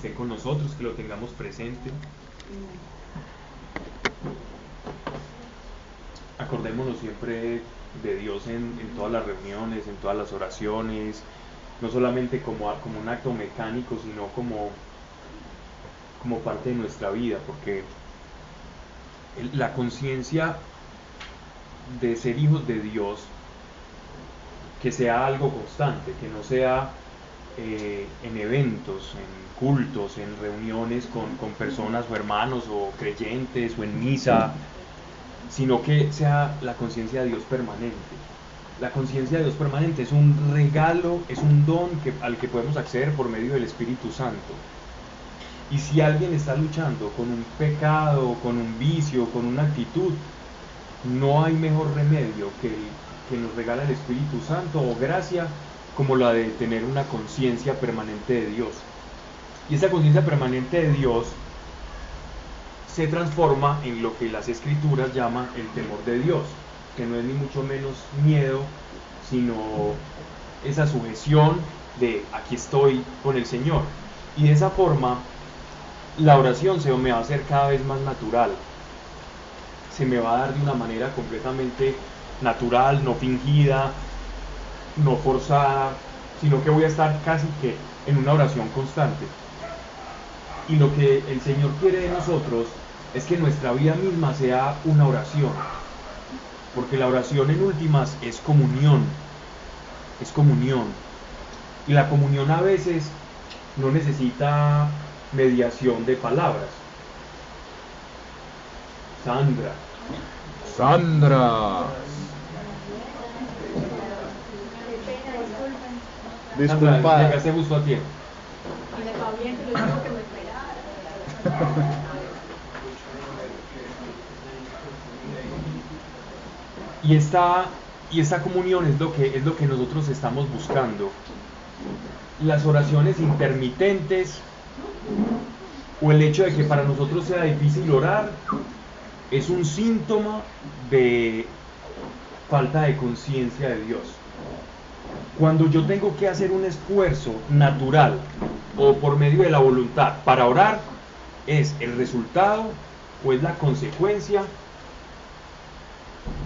esté con nosotros, que lo tengamos presente. Acordémonos siempre de Dios en todas las reuniones, en todas las oraciones, no solamente como un acto mecánico, sino como parte de nuestra vida, porque la conciencia de ser hijos de Dios, que sea algo constante, que no sea en eventos, en cultos, en reuniones con personas o hermanos o creyentes o en misa, sino que sea la conciencia de Dios permanente. La conciencia de Dios permanente es un regalo, es un don al que podemos acceder por medio del Espíritu Santo. Y si alguien está luchando con un pecado, con un vicio, con una actitud, no hay mejor remedio que nos regala el Espíritu Santo o gracia como la de tener una conciencia permanente de Dios. Y esa conciencia permanente de Dios se transforma en lo que las Escrituras llaman el temor de Dios, que no es ni mucho menos miedo, sino esa sujeción de aquí estoy con el Señor. Y de esa forma la oración se me va a hacer cada vez más natural, se me va a dar de una manera completamente natural, no fingida, no forzada, sino que voy a estar casi que en una oración constante. Y lo que el Señor quiere de nosotros es que nuestra vida misma sea una oración, porque la oración en últimas es comunión, y la comunión a veces no necesita mediación de palabras. Sandra. Disculpa. Llegaste justo a tiempo. Y esta comunión es lo que nosotros estamos buscando. Las oraciones intermitentes o el hecho de que para nosotros sea difícil orar es un síntoma de falta de conciencia de Dios. Cuando yo tengo que hacer un esfuerzo natural o por medio de la voluntad para orar, es el resultado o es la consecuencia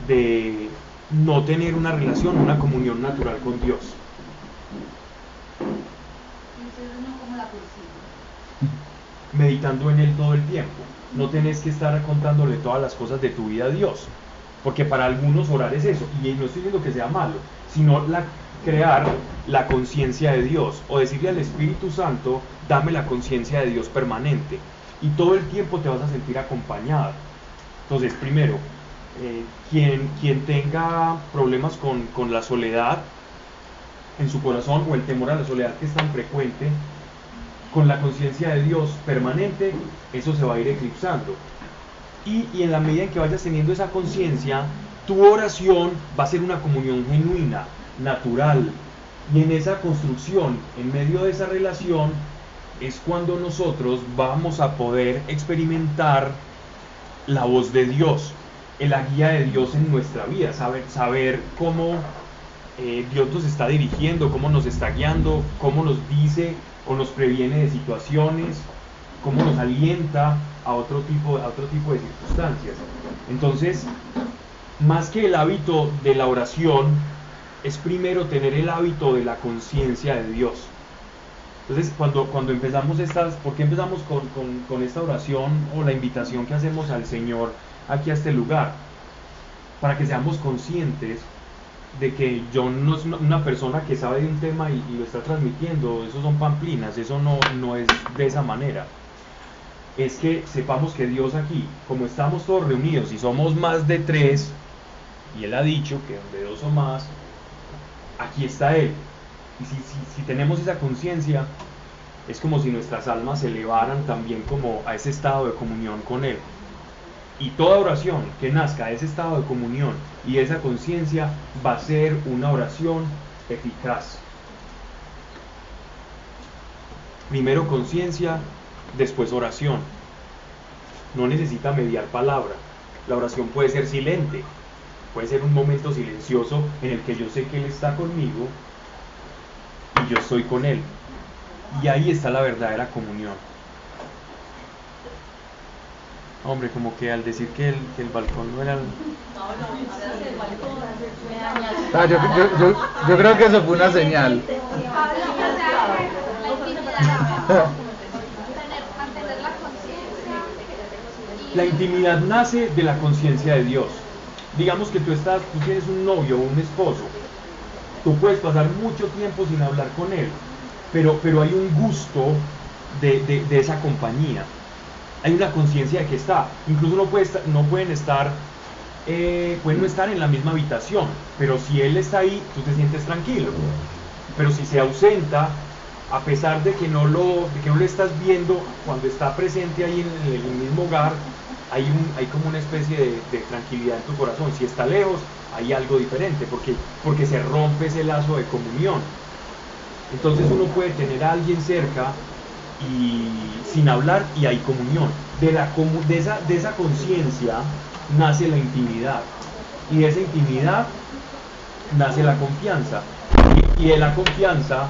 de no tener una relación, una comunión natural con Dios. Meditando en Él todo el tiempo. No tenés que estar contándole todas las cosas de tu vida a Dios, porque para algunos orar es eso, y no estoy diciendo que sea malo, sino crear la conciencia de Dios, o decirle al Espíritu Santo, dame la conciencia de Dios permanente, y todo el tiempo te vas a sentir acompañado. Entonces, primero, quien tenga problemas con la soledad en su corazón, o el temor a la soledad que es tan frecuente, con la conciencia de Dios permanente, eso se va a ir eclipsando. Y en la medida en que vayas teniendo esa conciencia, tu oración va a ser una comunión genuina, natural. Y en esa construcción, en medio de esa relación, es cuando nosotros vamos a poder experimentar la voz de Dios, la guía de Dios en nuestra vida, saber cómo Dios nos está dirigiendo, cómo nos está guiando, cómo nos dice o nos previene de situaciones, cómo nos alienta a otro tipo de circunstancias. Entonces, más que el hábito de la oración, es primero tener el hábito de la conciencia de Dios. Entonces, cuando empezamos ¿por qué empezamos con esta oración o la invitación que hacemos al Señor aquí a este lugar? Para que seamos conscientes de que yo no soy una persona que sabe de un tema y lo está transmitiendo, eso son pamplinas, eso no es de esa manera. Es que sepamos que Dios aquí, como estamos todos reunidos y somos más de 3, y Él ha dicho que donde 2 o más, aquí está Él. Y si tenemos esa conciencia, es como si nuestras almas se elevaran también como a ese estado de comunión con Él. Y toda oración que nazca de ese estado de comunión y de esa conciencia va a ser una oración eficaz. Primero conciencia, después oración. No necesita mediar palabra. La oración puede ser silente, puede ser un momento silencioso en el que yo sé que Él está conmigo y yo estoy con Él. Y ahí está la verdadera comunión. Hombre, como que al decir que el balcón no era el... Ah, yo creo que eso fue una señal. Mantener la conciencia. La intimidad nace de la conciencia de Dios. Digamos que tú tienes un novio o un esposo. Tú puedes pasar mucho tiempo sin hablar con él, pero hay un gusto de esa compañía. Hay una conciencia de que está. Incluso pueden no estar en la misma habitación, pero si él está ahí, tú te sientes tranquilo. Pero si se ausenta, a pesar de que no lo estás viendo, cuando está presente ahí en el mismo hogar, hay como una especie de tranquilidad en tu corazón. Si está lejos, hay algo diferente, porque se rompe ese lazo de comunión. Entonces uno puede tener a alguien cerca y sin hablar, y hay comunión. De esa conciencia nace la intimidad, y de esa intimidad nace la confianza, y de la confianza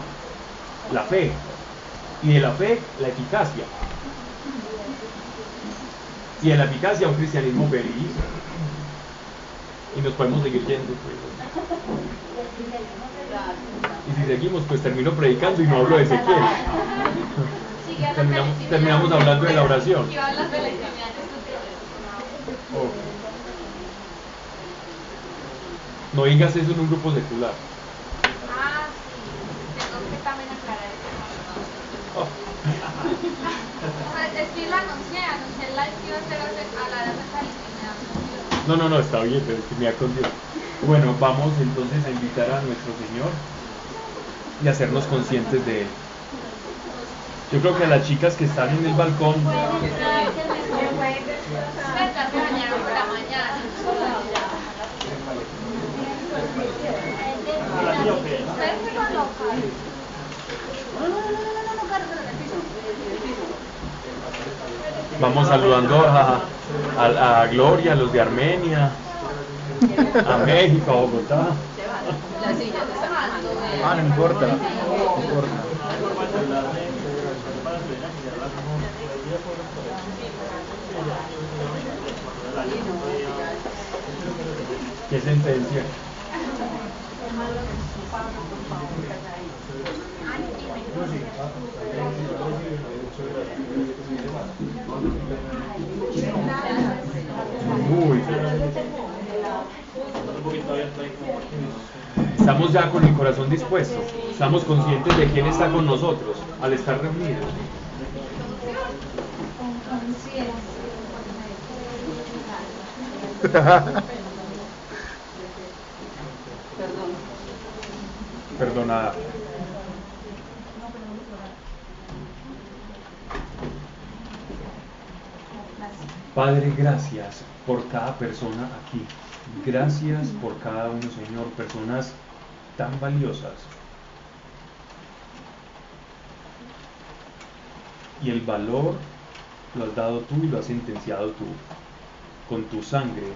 la fe, y de la fe la eficacia, y de la eficacia un cristianismo feliz. Y nos podemos seguir yendo, pues. Y si seguimos, pues termino predicando y no hablo de Ezequiel. Terminamos hablando de la oración. Oh. No digas eso en un grupo secular. Ah, sí. Tengo que también aclarar eso. Oh. Es que la anuncié la que iba a hacer a la hora de esa intimidad. No, está bien, pero intimidad con Dios. Bueno, vamos entonces a invitar a nuestro Señor y hacernos conscientes de Él. Yo creo que a las chicas que están en el balcón... Vamos saludando a Gloria, a los de Armenia, a México, a Bogotá. No importa, no importa. ¿Qué sentencia? Uy. Estamos ya con el corazón dispuesto. Estamos conscientes de quién está con nosotros al estar reunidos. Perdonada. Padre, gracias por cada persona aquí. Gracias por cada uno, Señor, personas tan valiosas. Y el valor lo has dado tú y lo has sentenciado tú. Con tu sangre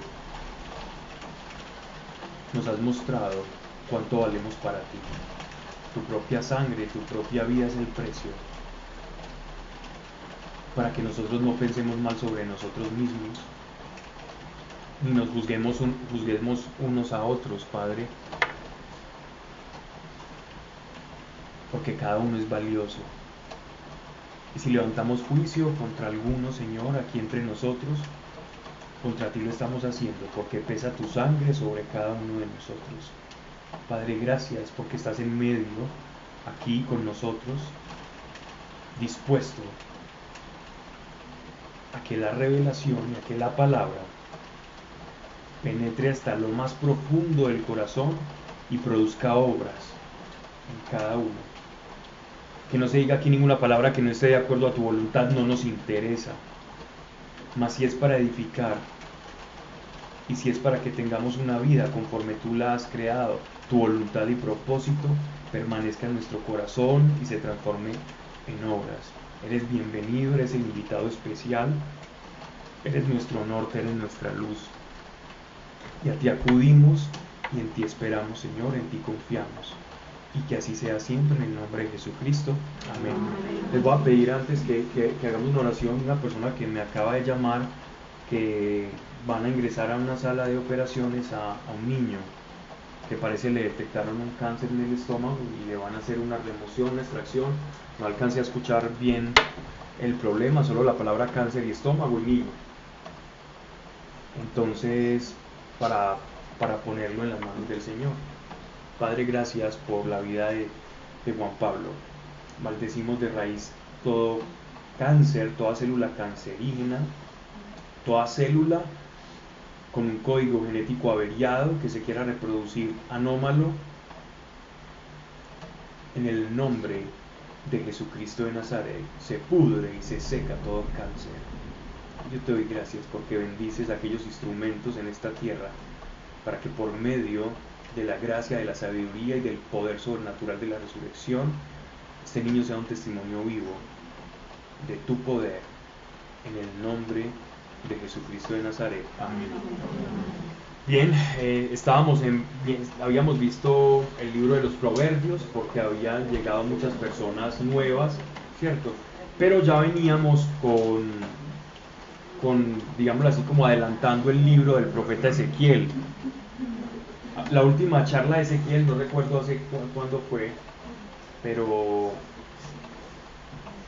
nos has mostrado cuánto valemos para ti. Tu propia sangre, tu propia vida es el precio. Para que nosotros no pensemos mal sobre nosotros mismos, ni nos juzguemos unos a otros, Padre, porque cada uno es valioso. Y si levantamos juicio contra alguno, Señor, aquí entre nosotros, contra ti lo estamos haciendo, porque pesa tu sangre sobre cada uno de nosotros. Padre, gracias porque estás en medio, aquí con nosotros, dispuesto a que la revelación y a que la palabra penetre hasta lo más profundo del corazón y produzca obras en cada uno. Que no se diga aquí ninguna palabra que no esté de acuerdo a tu voluntad, no nos interesa. Mas si es para edificar y si es para que tengamos una vida conforme tú la has creado, tu voluntad y propósito permanezca en nuestro corazón y se transforme en obras. Eres bienvenido, eres el invitado especial, eres nuestro norte, eres nuestra luz. Y a ti acudimos y en ti esperamos, Señor, en ti confiamos. y que así sea siempre en el nombre de Jesucristo. Amén. Les voy a pedir antes que hagamos una oración. Una persona que me acaba de llamar, que van a ingresar a una sala de operaciones a un niño que parece le detectaron un cáncer en el estómago y le van a hacer una remoción, una extracción. No alcancé a escuchar bien el problema, solo la palabra cáncer y estómago y niño. Entonces, para ponerlo en las manos del Señor. Padre, gracias por la vida de Juan Pablo. Maldecimos de raíz todo cáncer, toda célula cancerígena, toda célula con un código genético averiado que se quiera reproducir anómalo. En el nombre de Jesucristo de Nazaret se pudre y se seca todo cáncer. Yo te doy gracias porque bendices a aquellos instrumentos en esta tierra para que por medio de la gracia, de la sabiduría y del poder sobrenatural de la resurrección, este niño sea un testimonio vivo de tu poder, en el nombre de Jesucristo de Nazaret. Amén. Bien, habíamos visto el libro de los Proverbios porque habían llegado muchas personas nuevas, ¿cierto? Pero ya veníamos digámoslo así, como adelantando el libro del profeta Ezequiel. La última charla de Ezequiel, no recuerdo hace cuándo fue, pero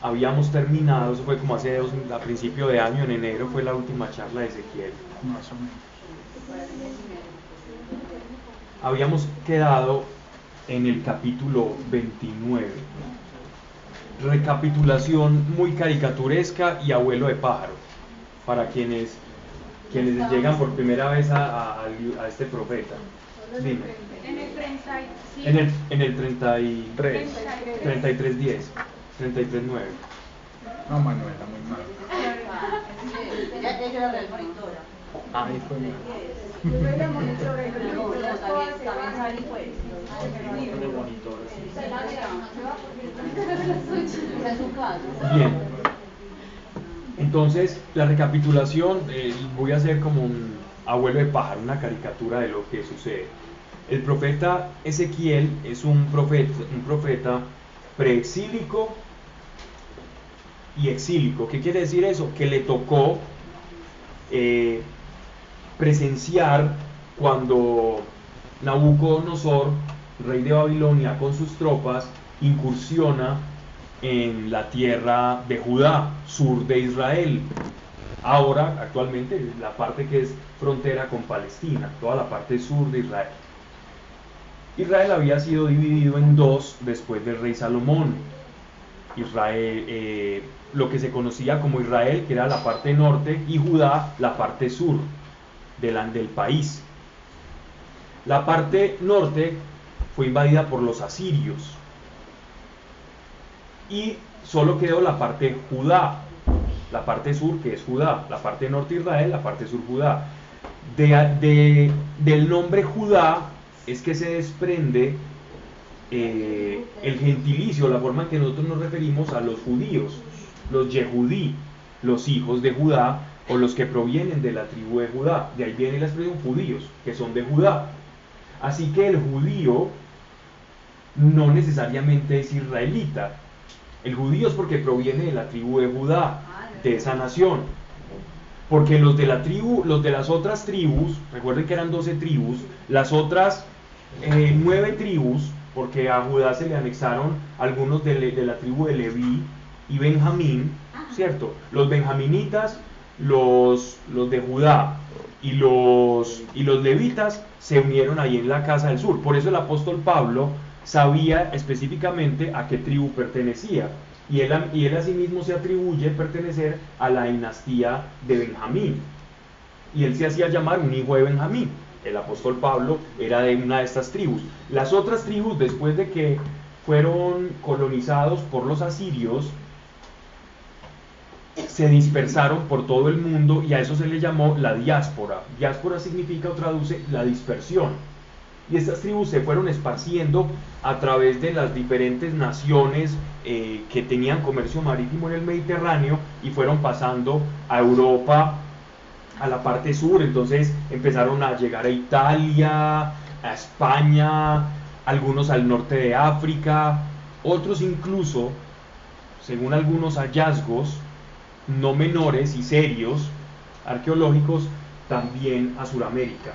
habíamos terminado, eso fue como a principio de año, en enero fue la última charla de Ezequiel. Más o menos. Habíamos quedado en el capítulo 29. Recapitulación muy caricaturesca y abuelo de pájaro, para quienes llegan por primera vez a este profeta. Dime. En el 30 y- sí. En el 33, 33:10, 33:9. No, Manuela, muy mal. Ella era la monitora. Ahí fue mal. Yo soy la monitora y no, también Sari fue. Esa es su caso. Bien. Entonces, la recapitulación, voy a hacer como un abuelo de pájaro, una caricatura de lo que sucede. El profeta Ezequiel es un profeta preexílico y exílico. ¿Qué quiere decir eso? Que le tocó presenciar cuando Nabucodonosor, rey de Babilonia, con sus tropas, incursiona en la tierra de Judá, sur de Israel. Ahora, actualmente, la parte que es frontera con Palestina, toda la parte sur de Israel. Israel había sido dividido en dos después del rey Salomón. Israel, lo que se conocía como Israel, que era la parte norte, y Judá, la parte sur del país. La parte norte fue invadida por los asirios y solo quedó la parte Judá, la parte sur, que es Judá, la parte norte Israel, la parte sur Judá. Del nombre Judá es que se desprende el gentilicio, la forma en que nosotros nos referimos a los judíos, los Yehudí, los hijos de Judá, o los que provienen de la tribu de Judá. De ahí viene la expresión judíos, que son de Judá. Así que el judío no necesariamente es israelita. El judío es porque proviene de la tribu de Judá, de esa nación. Porque los de las otras tribus, recuerden que eran 12 tribus, las otras 9 tribus, porque a Judá se le anexaron algunos de la tribu de Leví y Benjamín, ¿cierto? Los benjaminitas, los de Judá y los levitas se unieron ahí en la casa del sur. Por eso el apóstol Pablo sabía específicamente a qué tribu pertenecía, y él asimismo se atribuye pertenecer a la dinastía de Benjamín, y él se hacía llamar un hijo de Benjamín. El apóstol Pablo era de una de estas tribus. Las otras tribus, después de que fueron colonizados por los asirios, se dispersaron por todo el mundo, y a eso se le llamó la diáspora. Diáspora significa o traduce la dispersión. Y estas tribus se fueron esparciendo a través de las diferentes naciones que tenían comercio marítimo en el Mediterráneo, y fueron pasando a Europa, a la parte sur. Entonces empezaron a llegar a Italia, a España, algunos al norte de África, otros incluso, según algunos hallazgos no menores y serios arqueológicos, también a Sudamérica.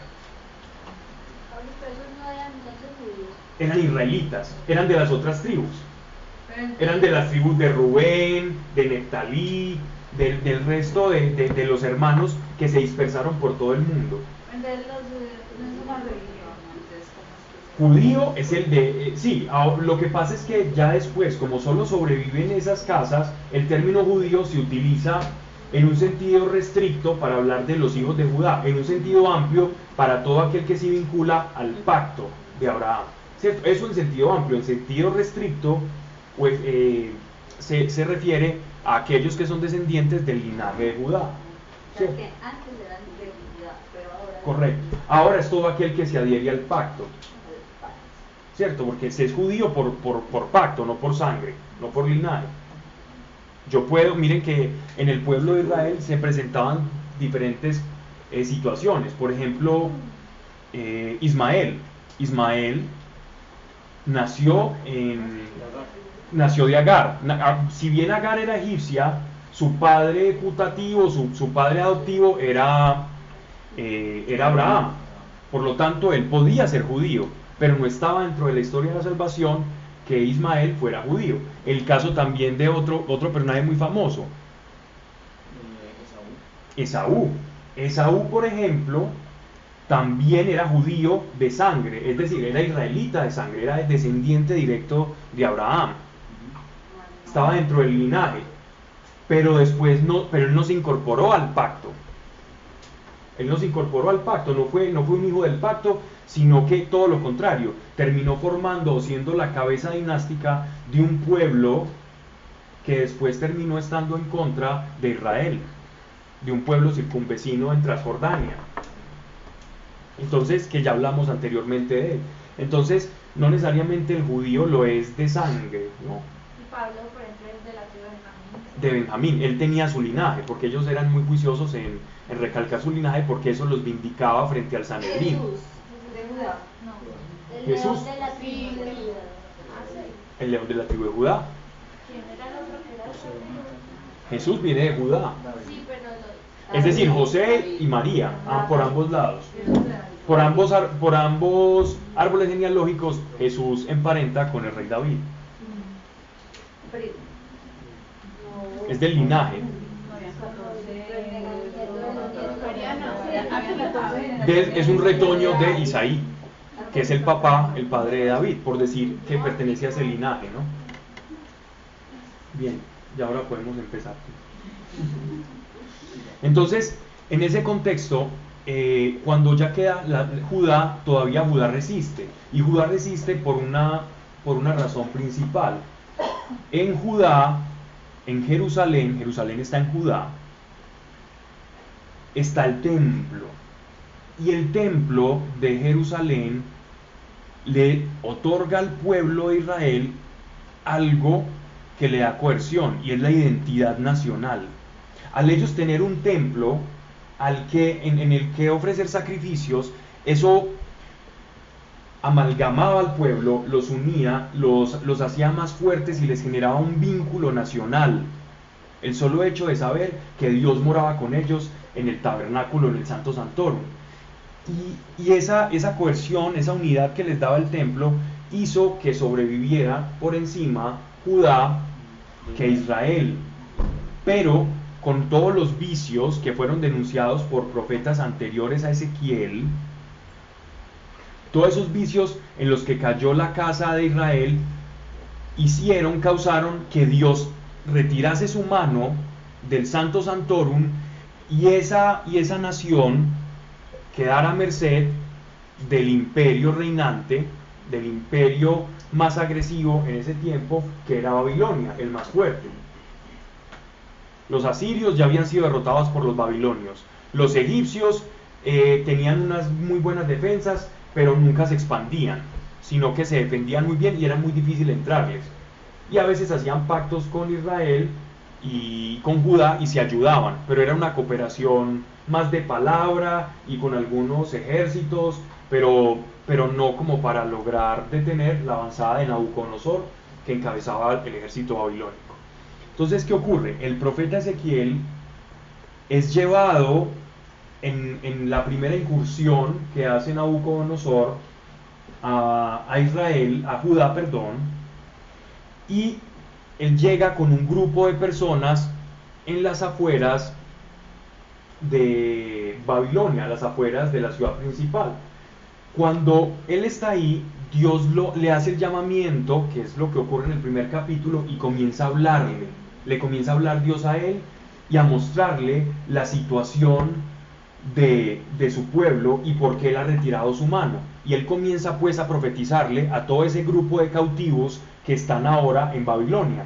Ahorita esos no eran entonces judíos. Eran israelitas, eran de las otras tribus, Pero entonces, eran de las tribus de Rubén, de Neftalí, del resto de los hermanos que se dispersaron por todo el mundo. entonces los no es una religión, entonces ¿cómo es que Judío es el de... sí, lo que pasa es que ya después, como solo sobreviven esas casas, el término judío se utiliza en un sentido restricto para hablar de los hijos de Judá, en un sentido amplio para todo aquel que se vincula al pacto de Abraham, ¿cierto? Eso en sentido amplio. En sentido restricto, pues, se refiere a aquellos que son descendientes del linaje de Judá, O sea, ¿cierto? que antes eran de Judá, pero ahora Correcto. Ahora es todo aquel que se adhiere al pacto, ¿cierto? Porque se es judío por pacto, no por sangre, no por linaje. Yo puedo, miren que en el pueblo de Israel se presentaban diferentes situaciones. Por ejemplo, Ismael. Ismael nació de Agar. Si bien Agar era egipcia, su padre putativo, su padre adoptivo era Abraham. Por lo tanto, él podía ser judío, pero no estaba dentro de la historia de la salvación que Ismael fuera judío. El caso también de otro personaje muy famoso, Esaú. Esaú, por ejemplo, también era judío de sangre, es decir, era israelita de sangre, era descendiente directo de Abraham. Estaba dentro del linaje, pero después pero él no se incorporó al pacto. Él no se incorporó al pacto, no fue un hijo del pacto, sino que todo lo contrario, terminó formando o siendo la cabeza dinástica de un pueblo que después terminó estando en contra de Israel, de un pueblo circunvecino en Transjordania. Entonces, que ya hablamos anteriormente de él. Entonces, no necesariamente el judío lo es de sangre, ¿no? Y Pablo, por ejemplo, es de la tribu de Benjamín. De Benjamín, él tenía su linaje, porque ellos eran muy juiciosos en recalcar su linaje, porque eso los vindicaba frente al Sanedrín. Jesús, de Judá. No. El Jesús. león de la tribu de Judá. Ah, sí. El león de la tribu de Judá. ¿Quién era el otro que era el otro? Jesús viene de Judá, Sí, pero es decir, José y María, por ambos lados. Por ambos árboles genealógicos, Jesús emparenta con el rey David. Es del linaje. Es un retoño de Isaí, que es el papá, el padre de David, por decir que pertenece a ese linaje, ¿no? Bien, y ahora podemos empezar. Entonces, en ese contexto, cuando ya queda Judá, todavía Judá resiste, y Judá resiste por una razón principal. En Judá, en Jerusalén está en Judá, está el templo, y el templo de Jerusalén le otorga al pueblo de Israel algo que le da coerción, y es la identidad nacional. Al ellos tener un templo en el que ofrecer sacrificios, eso amalgamaba al pueblo, los unía, los hacía más fuertes y les generaba un vínculo nacional. El solo hecho de saber que Dios moraba con ellos en el tabernáculo, en el Santo Santorum. Y esa coerción, esa unidad que les daba el templo, hizo que sobreviviera por encima Judá que Israel. Pero con todos los vicios que fueron denunciados por profetas anteriores a Ezequiel, todos esos vicios en los que cayó la casa de Israel, causaron que Dios retirase su mano del Santo Santorum y esa nación quedara a merced del imperio reinante, del imperio más agresivo en ese tiempo, que era Babilonia, el más fuerte. Los asirios ya habían sido derrotados por los babilonios. Los egipcios tenían unas muy buenas defensas, pero nunca se expandían, sino que se defendían muy bien y era muy difícil entrarles. Y a veces hacían pactos con Israel y con Judá y se ayudaban, pero era una cooperación más de palabra y con algunos ejércitos pero no como para lograr detener la avanzada de Nabucodonosor, que encabezaba el ejército babilónico. Entonces, ¿qué ocurre? El profeta Ezequiel es llevado en la primera incursión que hace Nabucodonosor a Israel, a Judá, perdón, y él llega con un grupo de personas en las afueras de Babilonia, a las afueras de la ciudad principal. Cuando él está ahí, Dios le hace el llamamiento, que es lo que ocurre en el primer capítulo, y comienza a hablarle. Le comienza a hablar Dios a él y a mostrarle la situación de su pueblo y por qué él ha retirado su mano. Y él comienza pues a profetizarle a todo ese grupo de cautivos que están ahora en Babilonia.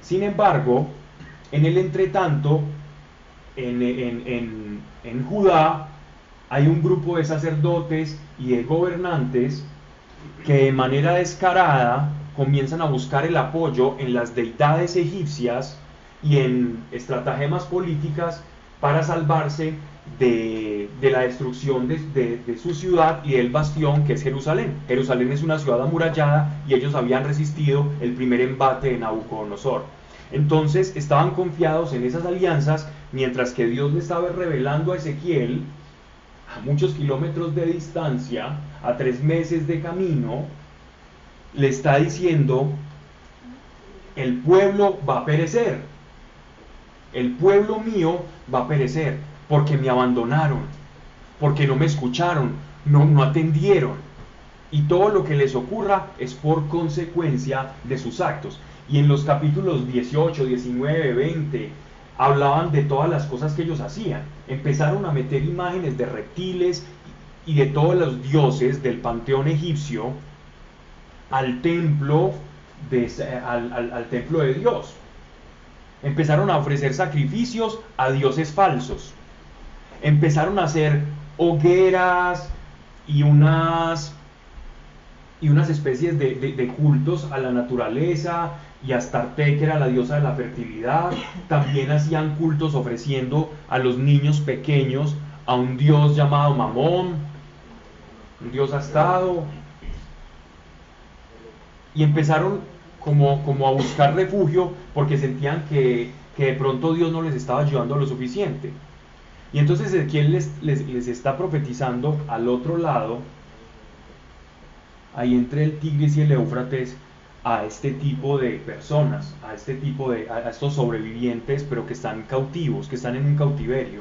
Sin embargo, en el entretanto, en Judá hay un grupo de sacerdotes y de gobernantes que de manera descarada comienzan a buscar el apoyo en las deidades egipcias y en estratagemas políticas para salvarse de la destrucción de su ciudad y del bastión que es Jerusalén. Jerusalén es una ciudad amurallada y ellos habían resistido el primer embate de Nabucodonosor. Entonces estaban confiados en esas alianzas, mientras que Dios le estaba revelando a Ezequiel, a muchos kilómetros de distancia, a 3 meses de camino, le está diciendo: el pueblo va a perecer, el pueblo mío va a perecer, porque me abandonaron, porque no me escucharon, no atendieron, y todo lo que les ocurra es por consecuencia de sus actos. Y en los capítulos 18, 19, 20 hablaban de todas las cosas que ellos hacían. Empezaron a meter imágenes de reptiles y de todos los dioses del panteón egipcio al templo al templo de Dios. Empezaron a ofrecer sacrificios a dioses falsos. Empezaron a hacer hogueras y unas especies de cultos a la naturaleza y a Astarte, que era la diosa de la fertilidad. También hacían cultos ofreciendo a los niños pequeños a un dios llamado Mamón, un dios astado. Y empezaron como a buscar refugio porque sentían que de pronto Dios no les estaba ayudando lo suficiente. Y entonces Ezequiel les está profetizando al otro lado, ahí entre el Tigris y el Éufrates, a este tipo de personas, a estos sobrevivientes, pero que están cautivos, que están en un cautiverio.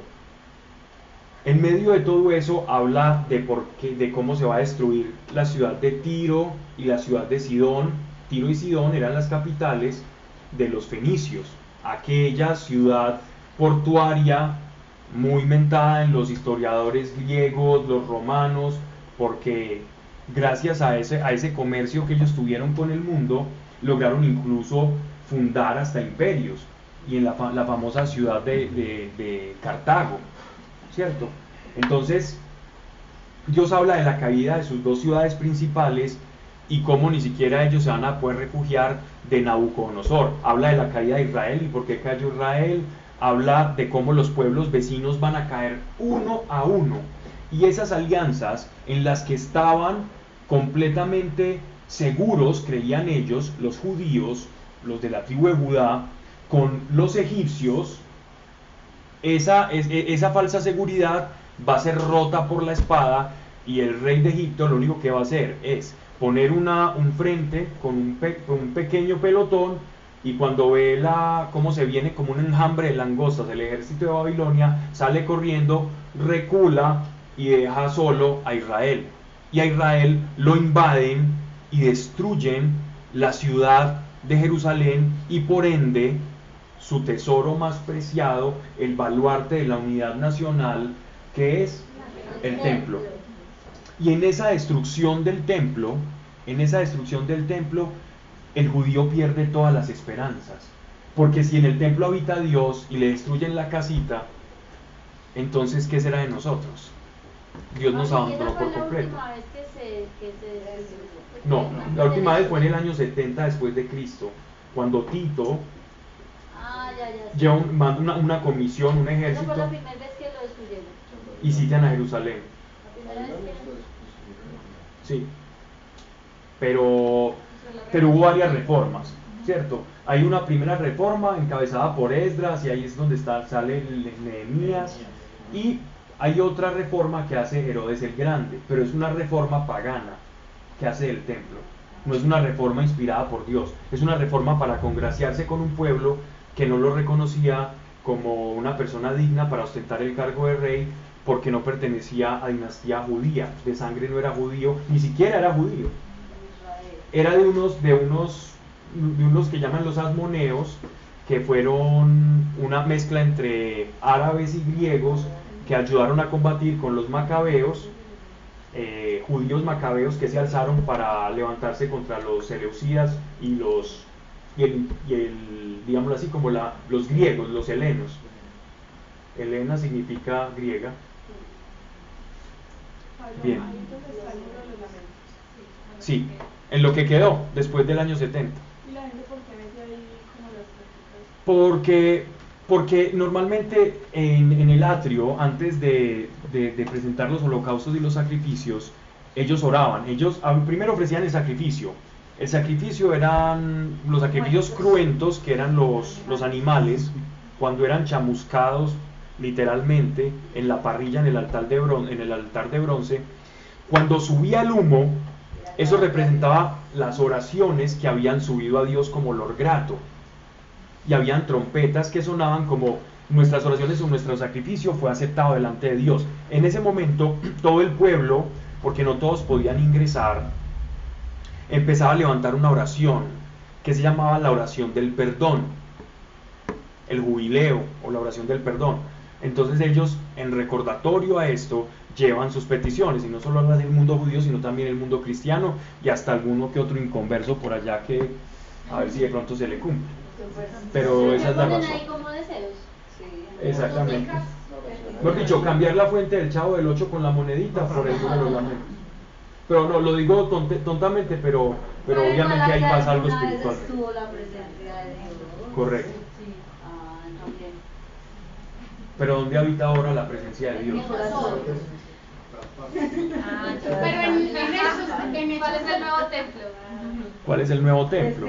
En medio de todo eso habla de cómo se va a destruir la ciudad de Tiro y la ciudad de Sidón. Tiro y Sidón eran las capitales de los fenicios, aquella ciudad portuaria muy mentada en los historiadores griegos, los romanos, porque gracias a ese comercio que ellos tuvieron con el mundo, lograron incluso fundar hasta imperios, y en la famosa ciudad de Cartago, ¿cierto? Entonces, Dios habla de la caída de sus 2 ciudades principales y cómo ni siquiera ellos se van a poder refugiar de Nabucodonosor. Habla de la caída de Israel y por qué cayó Israel. Habla de cómo los pueblos vecinos van a caer uno a uno. Y esas alianzas en las que estaban completamente seguros, creían ellos, los judíos, los de la tribu de Judá, con los egipcios, esa falsa seguridad va a ser rota por la espada, y el rey de Egipto lo único que va a hacer es poner un frente con un pequeño pelotón, y cuando ve cómo se viene como un enjambre de langostas el ejército de Babilonia, sale corriendo, recula y deja solo a Israel. Y a Israel lo invaden y destruyen la ciudad de Jerusalén, y por ende su tesoro más preciado, el baluarte de la unidad nacional, que es el templo. Y en esa destrucción del templo, el judío pierde todas las esperanzas, porque si en el templo habita Dios y le destruyen la casita, entonces ¿qué será de nosotros? Dios nos abandonó por completo. No, la última vez fue en el año 70 después de Cristo, cuando Tito manda una comisión, un ejército, Esa fue la primera vez que lo destruyeron. y sitian a Jerusalén. La primera vez que... Sí. Pero hubo varias reformas, ¿cierto? Hay una primera reforma encabezada por Esdras y ahí es donde sale Nehemías, y hay otra reforma que hace Herodes el Grande, pero es una reforma pagana que hace del templo. No es una reforma inspirada por Dios, es una reforma para congraciarse con un pueblo que no lo reconocía como una persona digna para ostentar el cargo de rey, porque no pertenecía a dinastía judía, de sangre no era judío, ni siquiera era judío. Era de unos que llaman los asmoneos, que fueron una mezcla entre árabes y griegos que ayudaron a combatir con los macabeos, judíos macabeos que se alzaron para levantarse contra los seleucidas y digámoslo así, como los griegos, los helenos. Helena significa griega. Bien. Sí, en lo que quedó después del año 70. ¿Y la gente por qué mete ahí como los preditos? Porque normalmente en el atrio, antes de presentar los holocaustos y los sacrificios, ellos oraban. Ellos primero ofrecían el sacrificio. El sacrificio eran los sacrificios cruentos, que eran los animales, cuando eran chamuscados literalmente en la parrilla, en el altar de bronce. Cuando subía el humo, eso representaba las oraciones que habían subido a Dios como olor grato. Y habían trompetas que sonaban como nuestras oraciones o nuestro sacrificio fue aceptado delante de Dios. En ese momento, todo el pueblo, porque no todos podían ingresar, empezaba a levantar una oración que se llamaba la oración del perdón, el jubileo o la oración del perdón. Entonces ellos, en recordatorio a esto, llevan sus peticiones, y no solo las del mundo judío, sino también el mundo cristiano, y hasta alguno que otro inconverso por allá que a ver si de pronto se le cumple. Pero esa es la razón. Ahí como deseos. Exactamente. Mejor dicho, cambiar la fuente del Chavo del 8 con la monedita por el número de la mente. Pero no, lo digo tontamente, pero obviamente ahí pasa algo espiritual. Estuvo la presencia de Dios. Correcto. También. Pero ¿dónde habita ahora la presencia de Dios? Pero ¿cuál es el nuevo templo? ¿Cuál es el nuevo templo?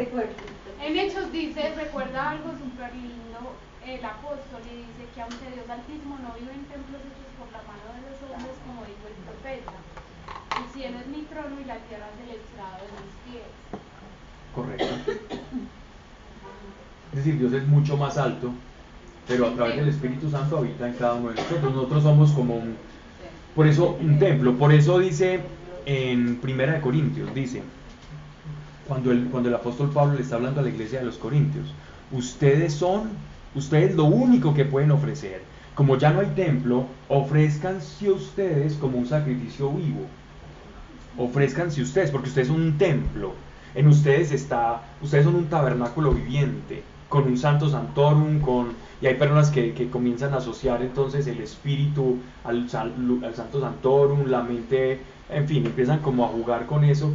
En Hechos dice, recuerda algo súper lindo, el apóstol, y dice que aunque Dios Altísimo no vive en templos hechos por la mano de los hombres, como dijo el profeta, el cielo es mi trono y la tierra es el estrado de mis pies. Correcto. Es decir, Dios es mucho más alto, pero a través del Espíritu Santo habita en cada uno de nosotros. Nosotros somos como por eso un templo. Por eso dice en 1 Corintios, dice, cuando el apóstol Pablo le está hablando a la iglesia de los Corintios, ustedes lo único que pueden ofrecer. Como ya no hay templo, ofrézcanse ustedes como un sacrificio vivo. Ofrézcanse ustedes, porque ustedes son un templo. En ustedes ustedes son un tabernáculo viviente, con un santo santorum, y hay personas que comienzan a asociar entonces el espíritu al santo santorum, la mente, en fin, empiezan como a jugar con eso.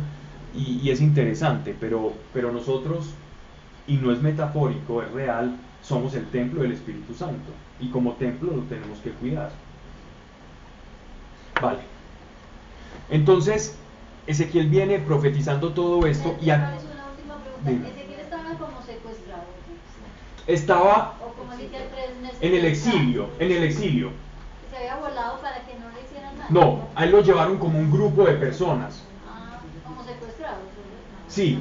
Y es interesante, pero nosotros, y no es metafórico, es real, somos el templo del Espíritu Santo, y como templo lo tenemos que cuidar. Vale. Entonces, Ezequiel viene profetizando todo esto, y una última pregunta. Dime. Ezequiel estaba como secuestrado. Estaba O como dice el 3 meses. en el exilio. Se había volado para que no le hicieran nada. No, a él lo llevaron como un grupo de personas. Como secuestrado. Sí,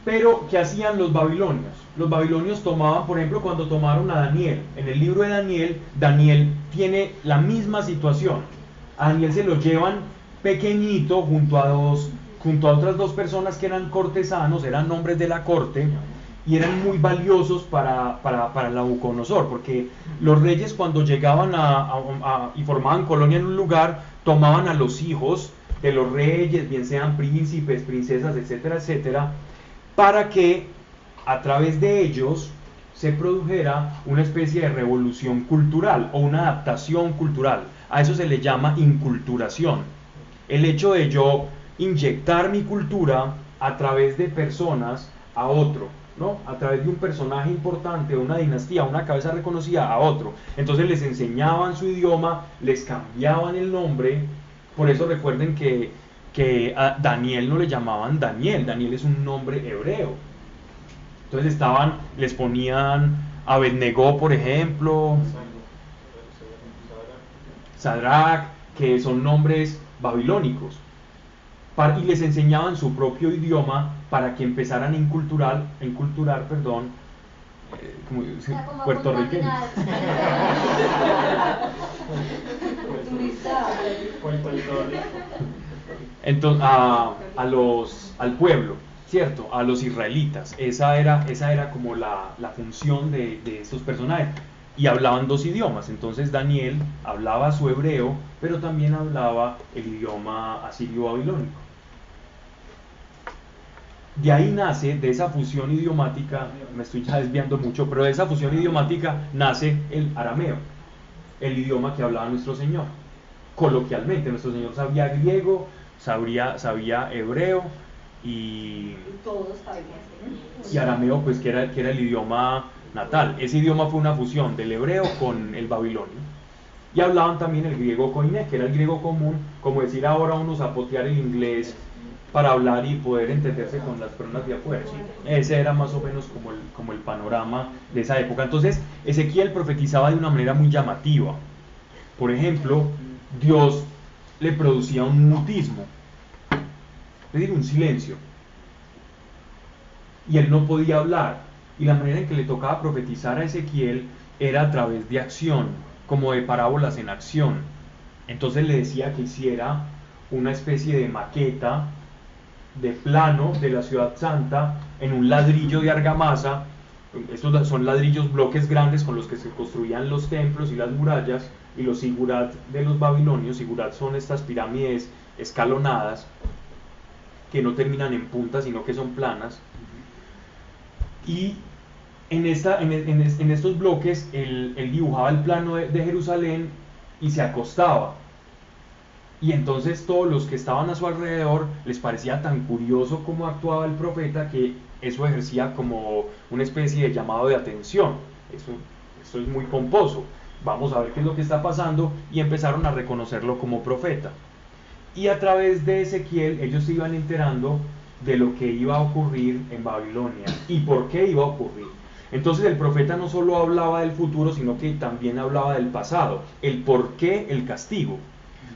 pero ¿qué hacían los babilonios? Los babilonios tomaban, por ejemplo, cuando tomaron a Daniel. En el libro de Daniel, Daniel tiene la misma situación. A Daniel se lo llevan pequeñito junto a otras dos personas que eran cortesanos, eran hombres de la corte, y eran muy valiosos para Nabucodonosor, porque los reyes, cuando llegaban y formaban colonia en un lugar, tomaban a los hijos de los reyes, bien sean príncipes, princesas, etcétera, etcétera, para que a través de ellos se produjera una especie de revolución cultural o una adaptación cultural. A eso se le llama inculturación. El hecho de yo inyectar mi cultura a través de personas a otro, ¿no? A través de un personaje importante, de una dinastía, una cabeza reconocida a otro. Entonces les enseñaban su idioma, les cambiaban el nombre. Por eso recuerden que que a Daniel no le llamaban Daniel, Daniel es un nombre hebreo. Entonces les ponían Abednego, por ejemplo, Sadrach, que son nombres babilónicos, y les enseñaban su propio idioma para que empezaran a inculturar, perdón, como Como puertorriqueños. Entonces, al pueblo, ¿cierto? A los israelitas. Esa era como la función de estos personajes. Y hablaban dos idiomas. Entonces Daniel hablaba su hebreo, pero también hablaba el idioma asirio-babilónico. De ahí nace, de esa fusión idiomática, me estoy ya desviando mucho, pero de esa fusión idiomática nace el arameo, el idioma que hablaba nuestro Señor. Coloquialmente, nuestro Señor sabía griego, sabía hebreo y arameo, pues que era el idioma natal. Ese idioma fue una fusión del hebreo con el babilonio. Y hablaban también el griego koiné, que era el griego común, como decir ahora uno zapotear el inglés para hablar y poder entenderse con las personas de afuera. Ese era más o menos como el panorama de esa época. Entonces Ezequiel profetizaba de una manera muy llamativa. Por ejemplo, Dios le producía un mutismo, es decir, un silencio, y él no podía hablar, y la manera en que le tocaba profetizar a Ezequiel era a través de acción, como de parábolas en acción. Entonces le decía que hiciera una especie de maqueta de plano de la ciudad santa en un ladrillo de argamasa. Estos son ladrillos, bloques grandes con los que se construían los templos y las murallas, y los sigurat de los babilonios. Sigurat son estas pirámides escalonadas que no terminan en punta, sino que son planas. Y en estos bloques él dibujaba el plano de Jerusalén y se acostaba. Y entonces todos los que estaban a su alrededor les parecía tan curioso cómo actuaba el profeta, que eso ejercía como una especie de llamado de atención. Eso es muy pomposo. Vamos a ver qué es lo que está pasando, y empezaron a reconocerlo como profeta. Y a través de Ezequiel ellos se iban enterando de lo que iba a ocurrir en Babilonia y por qué iba a ocurrir. Entonces el profeta no solo hablaba del futuro, sino que también hablaba del pasado, el por qué, el castigo.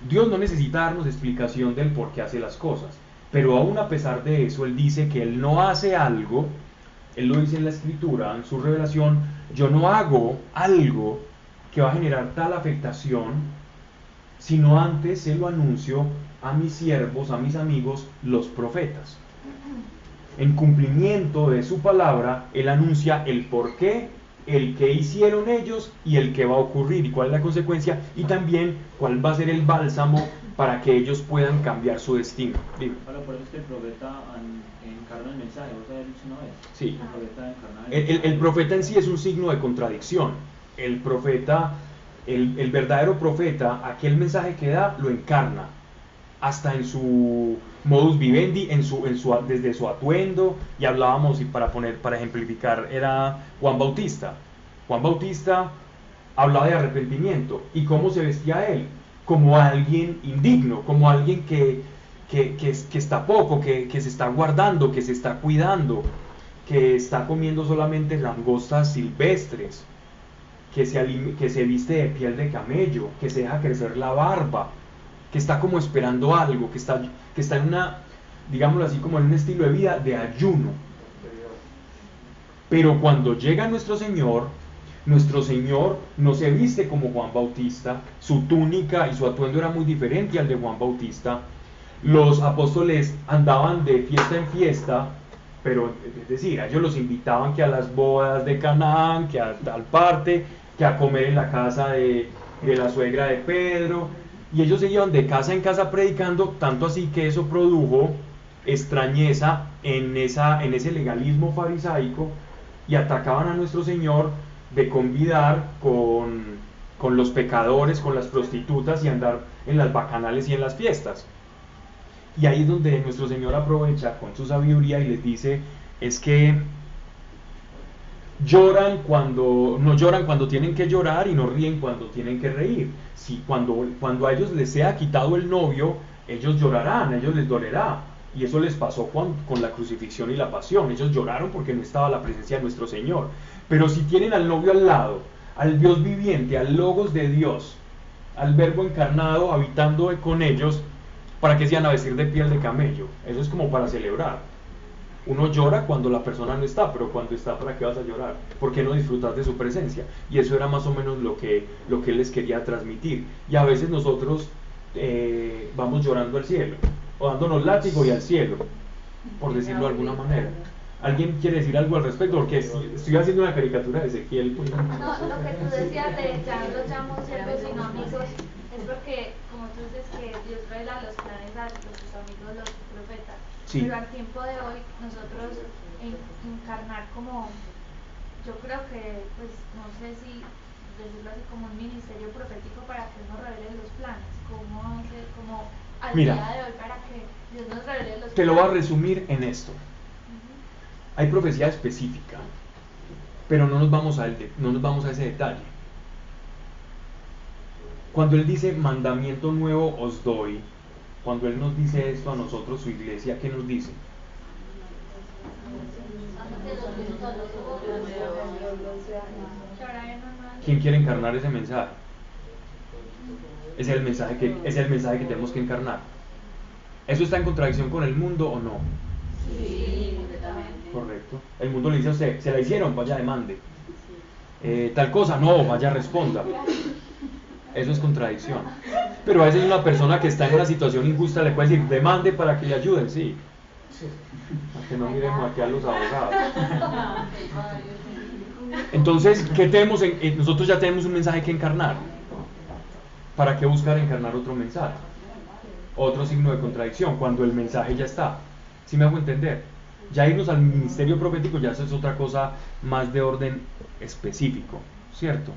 Dios no necesita darnos explicación del por qué hace las cosas, pero aún a pesar de eso, Él dice que Él no hace algo. Él lo dice en la Escritura, en su revelación: yo no hago algo que va a generar tal afectación, sino antes se lo anuncio a mis siervos, a mis amigos, los profetas. En cumplimiento de su palabra, Él anuncia el por qué, el que hicieron ellos y el que va a ocurrir, y cuál es la consecuencia, y también cuál va a ser el bálsamo para que ellos puedan cambiar su destino. Dime. Ahora, por eso es que el profeta encarna el mensaje, vos habías dicho una vez. Sí. El profeta encarna El profeta en sí es un signo de contradicción. El profeta, el verdadero profeta, aquel mensaje que da, lo encarna, hasta en su modus vivendi, desde su atuendo. Y hablábamos, y para ejemplificar, era Juan Bautista. Juan Bautista hablaba de arrepentimiento. ¿Y cómo se vestía él? Como alguien indigno, como alguien que está poco, que se está guardando, que se está cuidando, que está comiendo solamente langostas silvestres, que se viste de piel de camello, que se deja crecer la barba, que está como esperando algo, que está en una, digámoslo así, como en un estilo de vida de ayuno. Pero cuando llega nuestro Señor no se viste como Juan Bautista. Su túnica y su atuendo era muy diferente al de Juan Bautista. Los apóstoles andaban de fiesta en fiesta, pero es decir, a ellos los invitaban que a las bodas de Canaán, que a tal parte, que a comer en la casa de la suegra de Pedro, y ellos se iban de casa en casa predicando, tanto así que eso produjo extrañeza en ese legalismo farisaico, y atacaban a nuestro Señor de convidar con los pecadores, con las prostitutas, y andar en las bacanales y en las fiestas. Y ahí es donde nuestro Señor aprovecha con su sabiduría y les dice: es que no lloran cuando tienen que llorar, y no ríen cuando tienen que reír. Si cuando a ellos les sea quitado el novio, ellos llorarán, a ellos les dolerá. Y eso les pasó con la crucifixión y la pasión. Ellos lloraron porque no estaba la presencia de nuestro Señor. Pero si tienen al novio al lado, al Dios viviente, al Logos de Dios, al Verbo encarnado habitando con ellos, ¿para qué se van a vestir de piel de camello? Eso es como para celebrar. Uno llora cuando la persona no está, pero cuando está, ¿para qué vas a llorar? ¿Por qué no disfrutar de su presencia? Y eso era más o menos lo que él les quería transmitir. Y a veces nosotros vamos llorando al cielo, o dándonos látigo y al cielo, por decirlo de alguna manera. ¿Alguien quiere decir algo al respecto? Porque estoy haciendo una caricatura de Ezequiel. Pues. No, lo que tú decías de ya no los llamo siervos sino amigos, es porque, como tú dices, que Dios revela los planes a sus amigos, los profetas. Sí. Pero al tiempo de hoy, nosotros encarnar como, yo creo que, pues, no sé si decirlo así, como un ministerio profético para que nos revele los planes, como al Mira, día de hoy para que Dios nos revele los planes. Te lo voy a resumir en esto. Hay profecía específica, pero no nos vamos a ese detalle. Cuando Él dice mandamiento nuevo os doy, cuando Él nos dice esto a nosotros, su iglesia, ¿qué nos dice? ¿Quién quiere encarnar ese mensaje? Ese es el mensaje que tenemos que encarnar. ¿Eso está en contradicción con el mundo o no? Sí, completamente. Correcto. El mundo le dice a usted, se la hicieron, vaya demande. Tal cosa, no, vaya responda. Eso es contradicción. Pero a veces una persona que está en una situación injusta le puede decir, demande para que le ayuden, sí. Para que no miremos aquí a los abogados. Entonces, ¿qué tenemos? Nosotros ya tenemos un mensaje que encarnar. ¿Para qué buscar encarnar otro mensaje? Otro signo de contradicción, cuando el mensaje ya está. ¿Sí me hago entender? Ya irnos al ministerio profético ya eso es otra cosa más de orden específico, ¿cierto?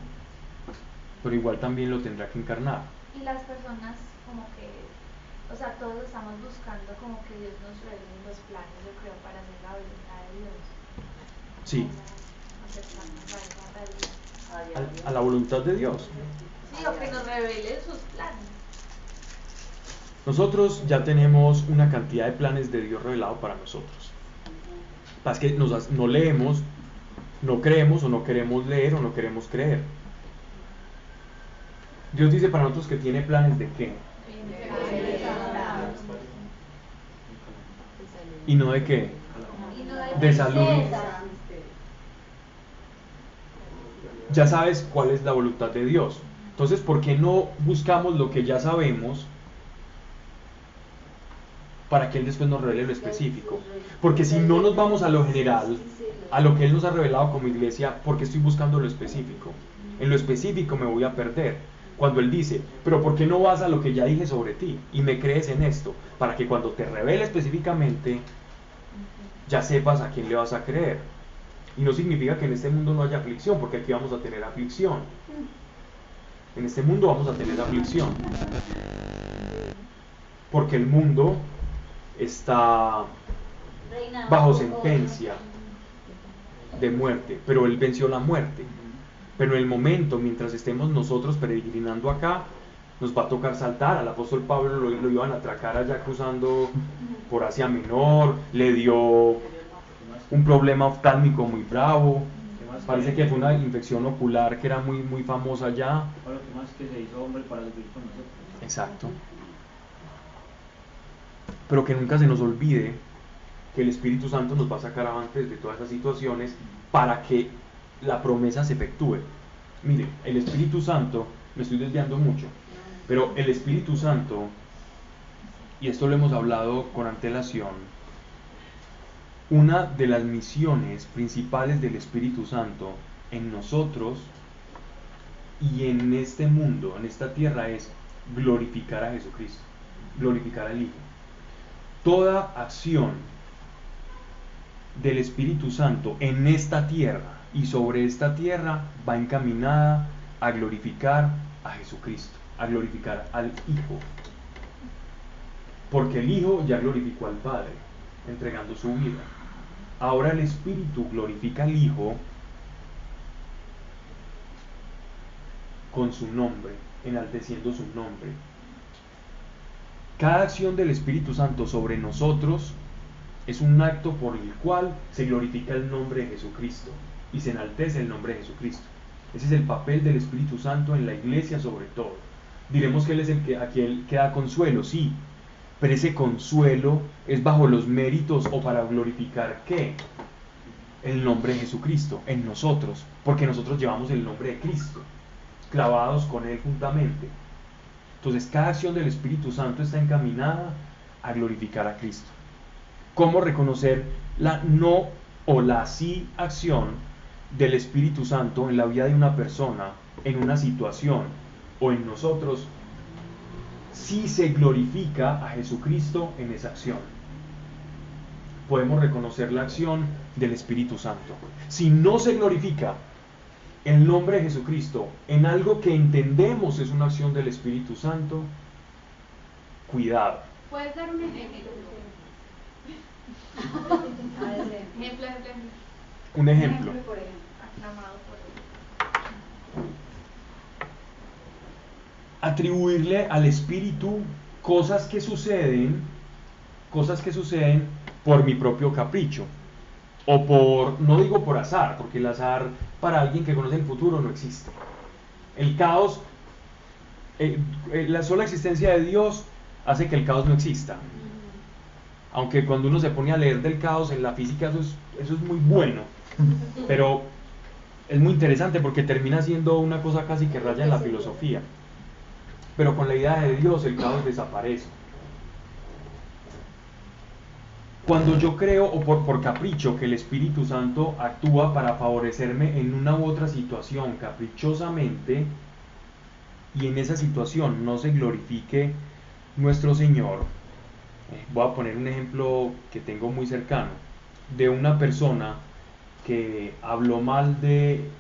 Pero igual también lo tendrá que encarnar. Y las personas como que, o sea, todos estamos buscando como que Dios nos revele los planes, yo creo, para hacer la voluntad de Dios. Sí. Acercarnos a esa realidad. A la voluntad de Dios. Sí, o que nos revele sus planes. Nosotros ya tenemos una cantidad de planes de Dios revelado para nosotros. Pasa que no leemos, no creemos o no queremos leer o no queremos creer. Dios dice para nosotros que tiene planes de qué. ¿Y no de qué? De salud. Ya sabes cuál es la voluntad de Dios. Entonces, ¿por qué no buscamos lo que ya sabemos para que Él después nos revele lo específico? Porque si no nos vamos a lo general, a lo que Él nos ha revelado como iglesia, ¿por qué estoy buscando lo específico? En lo específico me voy a perder. Cuando Él dice, pero ¿por qué no vas a lo que ya dije sobre ti y me crees en esto? Para que cuando te revele específicamente, ya sepas a quién le vas a creer. Y no significa que en este mundo no haya aflicción, porque aquí vamos a tener aflicción. En este mundo vamos a tener aflicción. Porque el mundo está bajo sentencia de muerte, pero Él venció la muerte. Pero en el momento, mientras estemos nosotros peregrinando acá, nos va a tocar saltar. Al apóstol Pablo lo iban a atracar allá cruzando por Asia Menor, le dio un problema oftálmico muy bravo, parece que fue una infección ocular que era muy, muy famosa allá. Ahora que más que se hizo hombre para vivir con nosotros. Exacto. Pero que nunca se nos olvide que el Espíritu Santo nos va a sacar avantes de todas esas situaciones para que la promesa se efectúe. Mire, el Espíritu Santo, me estoy desviando mucho, pero el Espíritu Santo, y esto lo hemos hablado con antelación, una de las misiones principales del Espíritu Santo en nosotros y en este mundo, en esta tierra, es glorificar a Jesucristo, glorificar al Hijo. Toda acción del Espíritu Santo en esta tierra y sobre esta tierra va encaminada a glorificar a Jesucristo, a glorificar al Hijo. Porque el Hijo ya glorificó al Padre, entregando su vida. Ahora el Espíritu glorifica al Hijo con su nombre, enalteciendo su nombre. Cada acción del Espíritu Santo sobre nosotros es un acto por el cual se glorifica el nombre de Jesucristo y se enaltece el nombre de Jesucristo. Ese es el papel del Espíritu Santo en la iglesia sobre todo. Diremos que Él es aquel que da consuelo, sí, pero ese consuelo es bajo los méritos o para glorificar ¿qué? El nombre de Jesucristo en nosotros, porque nosotros llevamos el nombre de Cristo, clavados con Él juntamente. Entonces cada acción del Espíritu Santo está encaminada a glorificar a Cristo. ¿Cómo reconocer la no o la sí acción del Espíritu Santo en la vida de una persona, en una situación o en nosotros? Si se glorifica a Jesucristo en esa acción, podemos reconocer la acción del Espíritu Santo. Si no se glorifica el nombre de Jesucristo en algo que entendemos es una acción del Espíritu Santo, cuidado. ¿Puedes dar un ejemplo? Ejemplo. Un ejemplo. Por ejemplo. Aclamado por él. Atribuirle al Espíritu cosas que suceden por mi propio capricho, o por, no digo por azar, porque el azar para alguien que conoce el futuro no existe. El caos, la sola existencia de Dios hace que el caos no exista. Aunque cuando uno se pone a leer del caos en la física, eso es muy bueno, pero es muy interesante porque termina siendo una cosa casi que raya en la filosofía. Pero con la idea de Dios el caos desaparece. Cuando yo creo, o por capricho, que el Espíritu Santo actúa para favorecerme en una u otra situación caprichosamente, y en esa situación no se glorifique nuestro Señor, voy a poner un ejemplo que tengo muy cercano, de una persona que habló mal de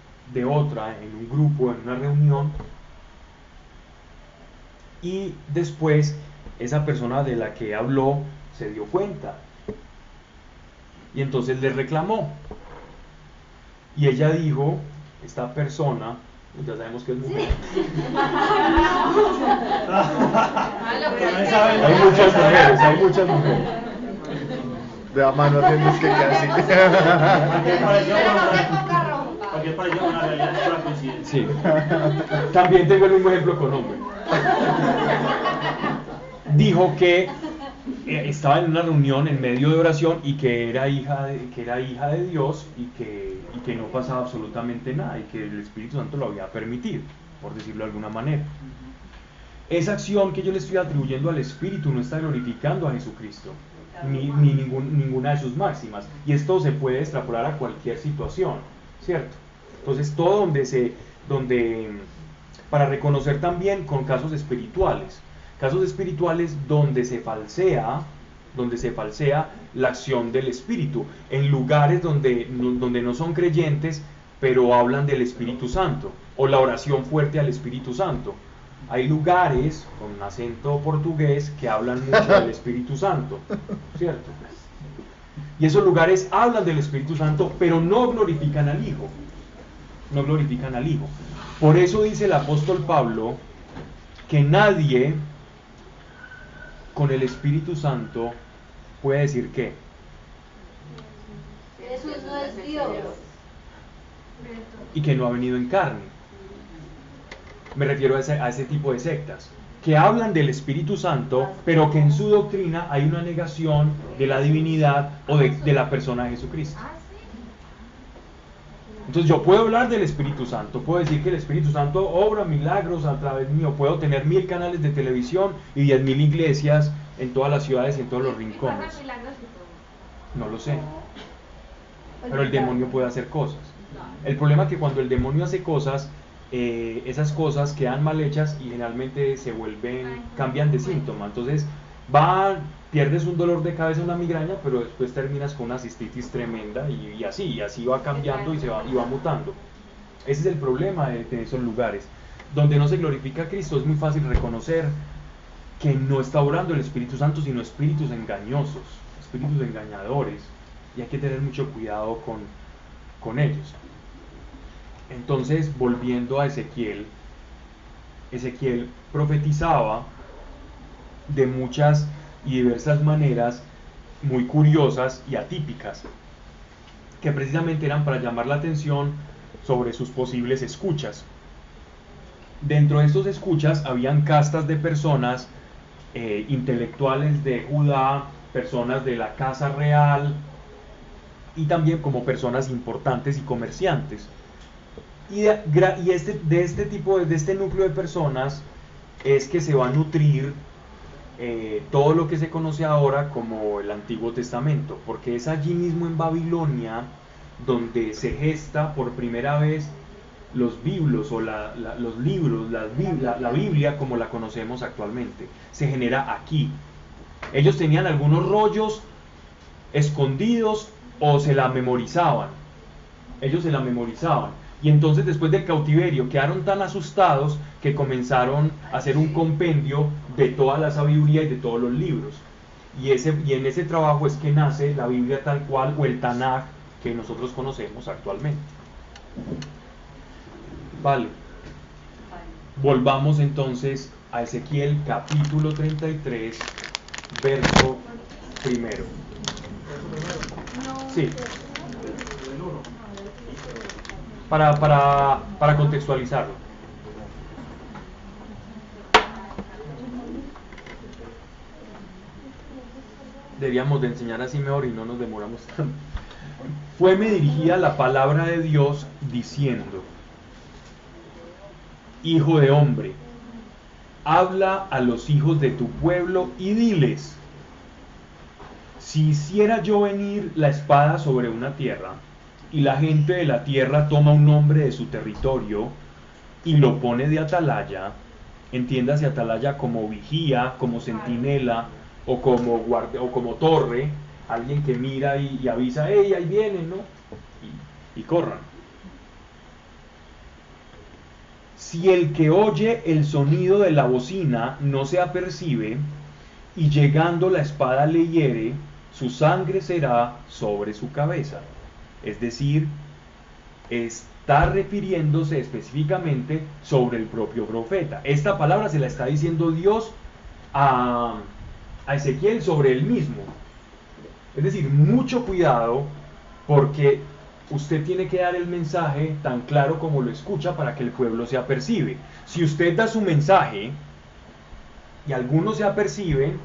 otra en un grupo, en una reunión, y después esa persona de la que habló se dio cuenta y entonces le reclamó, y ella dijo, esta persona, ya sabemos que es mujer, hay muchas mujeres. De la mano tienes que casi. Cualquier parecido con la realidad es pura coincidencia. Sí. También tengo el mismo ejemplo con hombre. Dijo que estaba en una reunión en medio de oración y que era hija de Dios y que no pasaba absolutamente nada y que el Espíritu Santo lo había permitido, por decirlo de alguna manera. Esa acción que yo le estoy atribuyendo al Espíritu no está glorificando a Jesucristo, ni ninguna de sus máximas. Y esto se puede extrapolar a cualquier situación, ¿cierto? Entonces todo para reconocer también con casos espirituales donde se falsea la acción del Espíritu, en lugares donde no son creyentes, pero hablan del Espíritu Santo, o la oración fuerte al Espíritu Santo. Hay lugares con acento portugués que hablan mucho del Espíritu Santo, ¿cierto? Y esos lugares hablan del Espíritu Santo, pero no glorifican al Hijo. No glorifican al Hijo. Por eso dice el apóstol Pablo que nadie con el Espíritu Santo puede decir ¿qué? Jesús no es Dios. Y que no ha venido en carne. Me refiero a ese tipo de sectas que hablan del Espíritu Santo, pero que en su doctrina hay una negación de la divinidad o de la persona de Jesucristo. Entonces yo puedo hablar del Espíritu Santo, puedo decir que el Espíritu Santo obra milagros a través mío, puedo tener 1000 canales de televisión y 10.000 iglesias en todas las ciudades y en todos los rincones. No lo sé, pero el demonio puede hacer cosas. El problema es que cuando el demonio hace cosas, esas cosas quedan mal hechas y generalmente cambian de síntoma. Entonces pierdes un dolor de cabeza, una migraña, pero después terminas con una cistitis tremenda y así va cambiando y va mutando. Ese es el problema de esos lugares. Donde no se glorifica a Cristo es muy fácil reconocer que no está obrando el Espíritu Santo, sino espíritus engañosos, espíritus engañadores, y hay que tener mucho cuidado con ellos. Entonces, volviendo a Ezequiel profetizaba de muchas y diversas maneras muy curiosas y atípicas, que precisamente eran para llamar la atención sobre sus posibles escuchas. Dentro de estos escuchas habían castas de personas intelectuales de Judá, personas de la casa real y también como personas importantes y comerciantes. Y de este núcleo de personas es que se va a nutrir todo lo que se conoce ahora como el Antiguo Testamento, porque es allí mismo en Babilonia donde se gesta por primera vez los biblos o los libros, la Biblia como la conocemos actualmente. Se genera aquí. Ellos tenían algunos rollos escondidos o se la memorizaban. Ellos se la memorizaban. Y entonces después del cautiverio quedaron tan asustados que comenzaron a hacer un compendio de toda la sabiduría y de todos los libros. Y en ese trabajo es que nace la Biblia tal cual, o el Tanaj que nosotros conocemos actualmente. Vale. Volvamos entonces a Ezequiel capítulo 33, verso primero. Sí. Para contextualizarlo. Deberíamos de enseñar así mejor y no nos demoramos tanto. Fueme dirigida la palabra de Dios diciendo: Hijo de hombre, habla a los hijos de tu pueblo y diles: si hiciera yo venir la espada sobre una tierra, y la gente de la tierra toma un hombre de su territorio y lo pone de atalaya, entiéndase atalaya como vigía, como centinela o como torre, alguien que mira y avisa: ¡hey, ahí vienen!, ¿no? Y corran. Si el que oye el sonido de la bocina no se apercibe, y llegando la espada le hiere, su sangre será sobre su cabeza. Es decir, está refiriéndose específicamente sobre el propio profeta. Esta palabra se la está diciendo Dios a Ezequiel sobre él mismo. Es decir, mucho cuidado, porque usted tiene que dar el mensaje tan claro como lo escucha para que el pueblo se apercibe. Si usted da su mensaje y algunos se aperciben,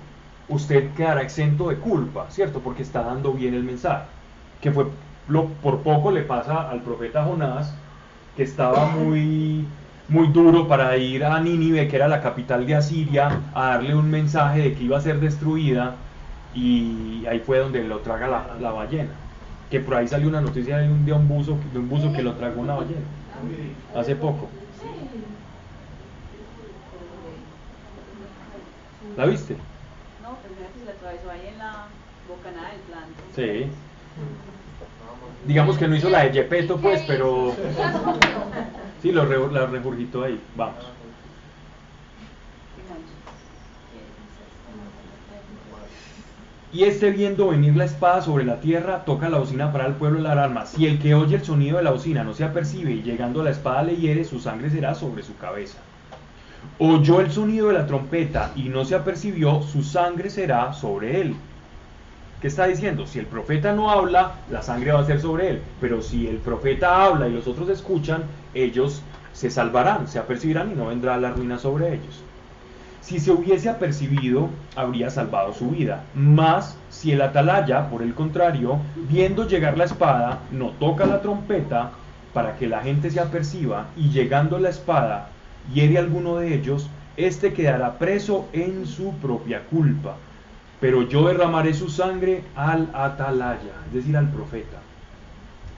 usted quedará exento de culpa, ¿cierto? Porque está dando bien el mensaje. Que fue por poco le pasa al profeta Jonás, que estaba muy duro para ir a Nínive, que era la capital de Asiria, a darle un mensaje de que iba a ser destruida, y ahí fue donde lo traga la ballena. Que por ahí salió una noticia de un buzo que lo tragó una ballena hace poco. ¿La viste? No, pues mira que se le atravesó ahí en la bocanada del plan. Sí. Digamos que no hizo la de Gepetto, pues, pero sí, la regurgitó ahí. Vamos. Y este, viendo venir la espada sobre la tierra, toca la bocina para el pueblo la alarma. Si el que oye el sonido de la bocina no se apercibe, y llegando la espada le hiere, su sangre será sobre su cabeza. Oyó el sonido de la trompeta y no se apercibió, su sangre será sobre él. ¿Qué está diciendo? Si el profeta no habla, la sangre va a ser sobre él. Pero si el profeta habla y los otros escuchan, ellos se salvarán, se apercibirán y no vendrá la ruina sobre ellos. Si se hubiese apercibido, habría salvado su vida. Mas, si el atalaya, por el contrario, viendo llegar la espada, no toca la trompeta para que la gente se aperciba, y llegando la espada hiere a alguno de ellos, éste quedará preso en su propia culpa. Pero yo derramaré su sangre al atalaya, es decir, al profeta.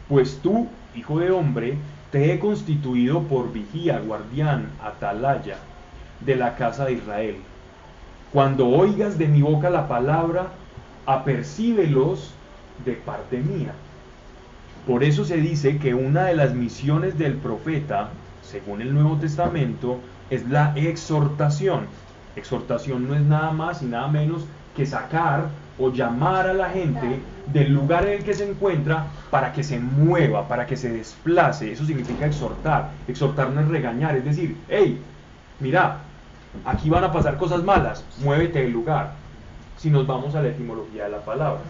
Pues tú, hijo de hombre, te he constituido por vigía, guardián, atalaya de la casa de Israel. Cuando oigas de mi boca la palabra, apercíbelos de parte mía. Por eso se dice que una de las misiones del profeta, según el Nuevo Testamento, es la exhortación. Exhortación no es nada más y nada menos que sacar o llamar a la gente del lugar en el que se encuentra para que se mueva, para que se desplace. Eso significa exhortar. Exhortar no es regañar, es decir: hey, mira, aquí van a pasar cosas malas, muévete del lugar. Si nos vamos a la etimología de la palabra.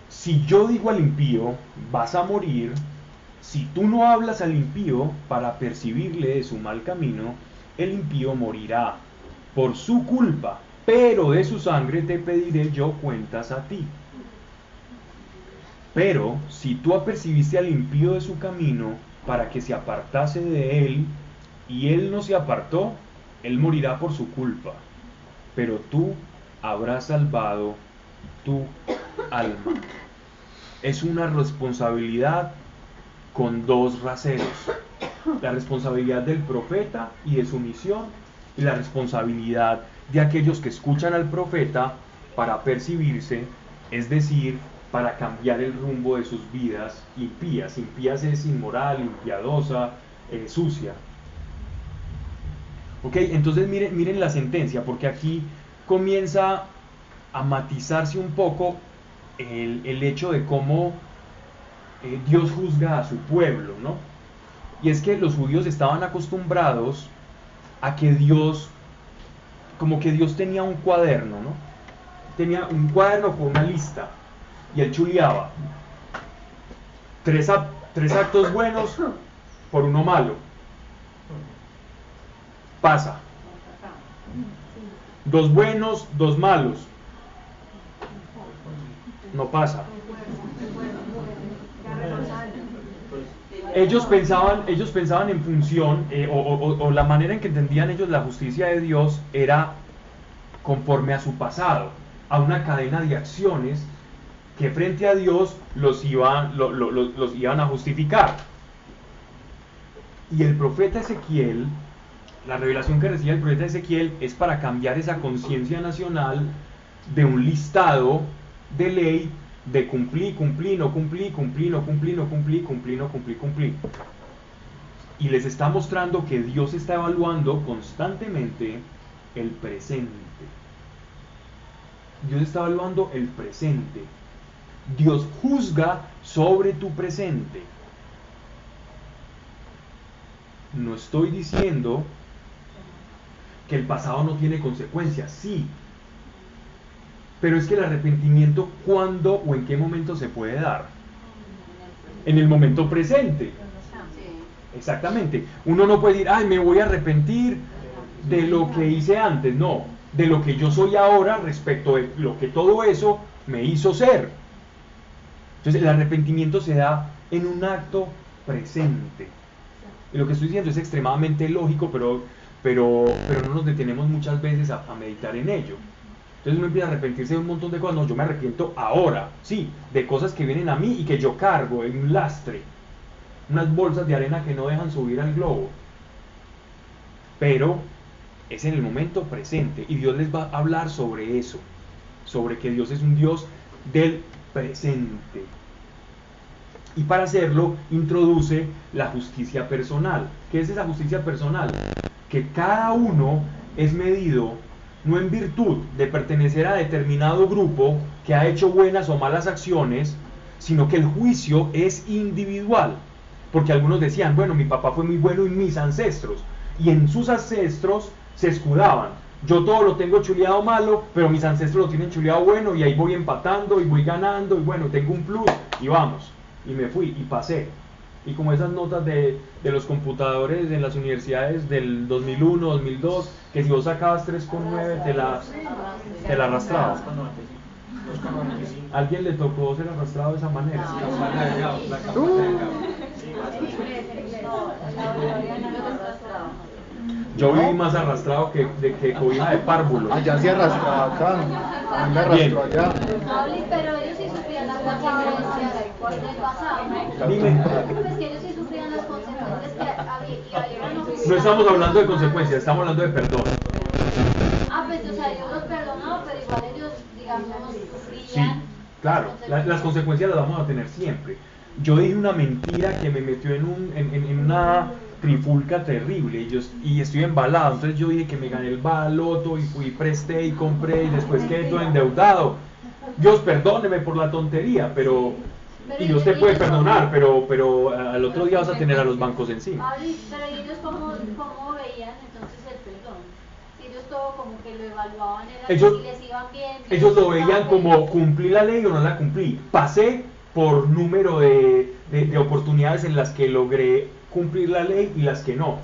Si yo digo al impío, vas a morir, si tú no hablas al impío para percibirle de su mal camino, el impío morirá por su culpa, pero de su sangre te pediré yo cuentas a ti. Pero si tú apercibiste al impío de su camino para que se apartase de él, y él no se apartó, él morirá por su culpa, pero tú habrás salvado tu alma. Es una responsabilidad con dos raseros: la responsabilidad del profeta y de su misión, y la responsabilidad de aquellos que escuchan al profeta para percibirse, es decir, para cambiar el rumbo de sus vidas impías. Impías es inmoral, impiadosa, sucia. Ok, entonces miren la sentencia, porque aquí comienza a matizarse un poco el hecho de cómo Dios juzga a su pueblo, ¿no? Y es que los judíos estaban acostumbrados a que Dios, como que Dios tenía un cuaderno, ¿no? Tenía un cuaderno con una lista, y él chuleaba tres actos buenos por uno malo. Pasa. 2 buenos, 2 malos. No pasa. Ellos pensaban en función, o la manera en que entendían ellos la justicia de Dios era conforme a su pasado, a una cadena de acciones que frente a Dios los iban a justificar. Y el profeta Ezequiel, la revelación que recibe el profeta Ezequiel es para cambiar esa conciencia nacional de un listado de ley de cumplí, no cumplí, no cumplí. Y les está mostrando que Dios está evaluando constantemente el presente. Dios está evaluando el presente. Dios juzga sobre tu presente. No estoy diciendo que el pasado no tiene consecuencias, sí. Pero es que el arrepentimiento, ¿cuándo o en qué momento se puede dar? En el momento presente. Exactamente. Uno no puede decir, ay, me voy a arrepentir de lo que hice antes. No, de lo que yo soy ahora respecto de lo que todo eso me hizo ser. Entonces el arrepentimiento se da en un acto presente. Y lo que estoy diciendo es extremadamente lógico, pero no nos detenemos muchas veces a meditar en ello. Entonces uno empieza a arrepentirse de un montón de cosas. No, yo me arrepiento ahora, sí, de cosas que vienen a mí y que yo cargo en un lastre, unas bolsas de arena que no dejan subir al globo. Pero es en el momento presente, y Dios les va a hablar sobre eso, sobre que Dios es un Dios del presente. Y para hacerlo introduce la justicia personal. ¿Qué es esa justicia personal? Que cada uno es medido no en virtud de pertenecer a determinado grupo que ha hecho buenas o malas acciones, sino que el juicio es individual. Porque algunos decían, bueno, mi papá fue muy bueno en mis ancestros, y en sus ancestros se escudaban. Yo todo lo tengo chuleado malo, pero mis ancestros lo tienen chuleado bueno, y ahí voy empatando y voy ganando, y bueno, tengo un plus, y vamos. Y me fui, y pasé. Y como esas notas de los computadores en las universidades del 2001, 2002, que si vos sacabas 3,9 te la arrastrabas. ¿A alguien le tocó ser arrastrado de esa manera? Yo viví más arrastrado que cobija de párvulo. Allá se arrastraba acá, me arrastró allá. Pero ellos sí sufrían las consecuencias del pasado. Dime. Pues que ellos sí sufrían las consecuencias que había. No estamos hablando de consecuencias, estamos hablando de perdón. Pues o sea, Dios los perdonó, pero igual ellos, digamos, sufrían. Sí, claro, las consecuencias las vamos a tener siempre. Yo dije una mentira que me metió en una trifulca terrible, y estoy embalado. Entonces yo dije que me gané el baloto y fui, presté y compré, y después quedé todo endeudado. Dios perdóneme por la tontería, pero Pero Y Dios te puede ellos perdonar, cómo- pero al otro día vas a tener a los bancos encima. Pablo, pero ellos cómo veían entonces el perdón. Ellos todo como que lo evaluaban, era Ellos- si les iban bien. si Ellos les lo veían iban como bien. cumplí la ley o no la cumplí. Pasé por número de oportunidades en las que logré cumplir la ley y las que no.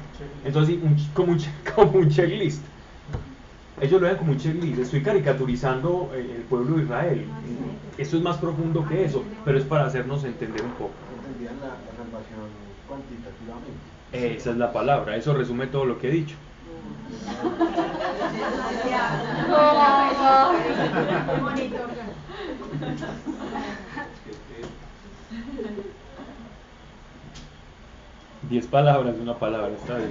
Entonces, como un checklist. Ellos lo vean como un checklist. Estoy caricaturizando el pueblo de Israel. Esto es más profundo que eso, pero es para hacernos entender un poco. Entendían la salvación cuantitativamente. Esa es la palabra, eso resume todo lo que he dicho. Qué bonito. 10 palabras, una palabra, está bien.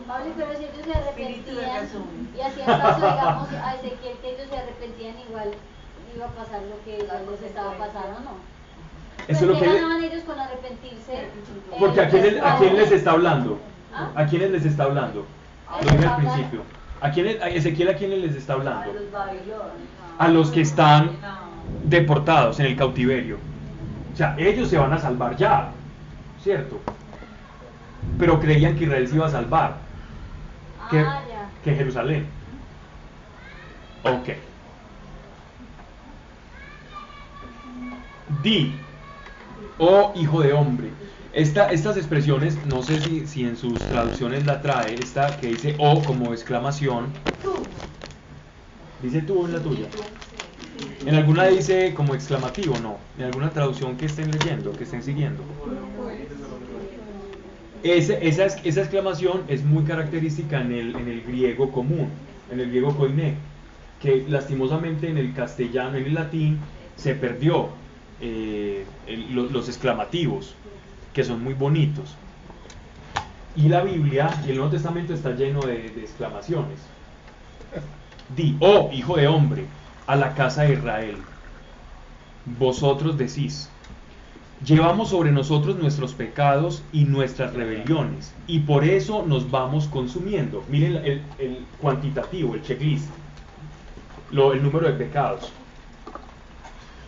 Pablo, pero si ellos se Espíritu de arrepentían resumen. y hacían caso, digamos, a Ezequiel, que ellos se arrepentían, igual iba a pasar lo que ya les estaba pasando, ¿no? Eso es Pues, lo ¿qué que ganaban ellos con arrepentirse? Porque ¿a quién les está hablando? ¿Ah? ¿A quiénes les está hablando? Lo dije al principio. Ezequiel, ¿a quiénes les está A hablando? los babilonios. A los que están deportados en el cautiverio. O sea, ellos se van a salvar ya, ¿cierto? Pero creían que Israel se iba a salvar. Que, Ah, ya. que Jerusalén. Ok. Di, oh hijo de hombre. Estas expresiones, no sé si en sus traducciones la trae, esta que dice oh como exclamación. Dice tú en la tuya. En alguna dice como exclamativo, no. En alguna traducción que estén leyendo, que estén siguiendo. Esa exclamación es muy característica en el griego común, en el griego koiné, que lastimosamente en el castellano, en el latín, se perdió los exclamativos, que son muy bonitos. Y la Biblia y el Nuevo Testamento está lleno de exclamaciones. Di, oh hijo de hombre, a la casa de Israel, vosotros decís, llevamos sobre nosotros nuestros pecados y nuestras rebeliones, y por eso nos vamos consumiendo. Miren el cuantitativo, el checklist, el número de pecados.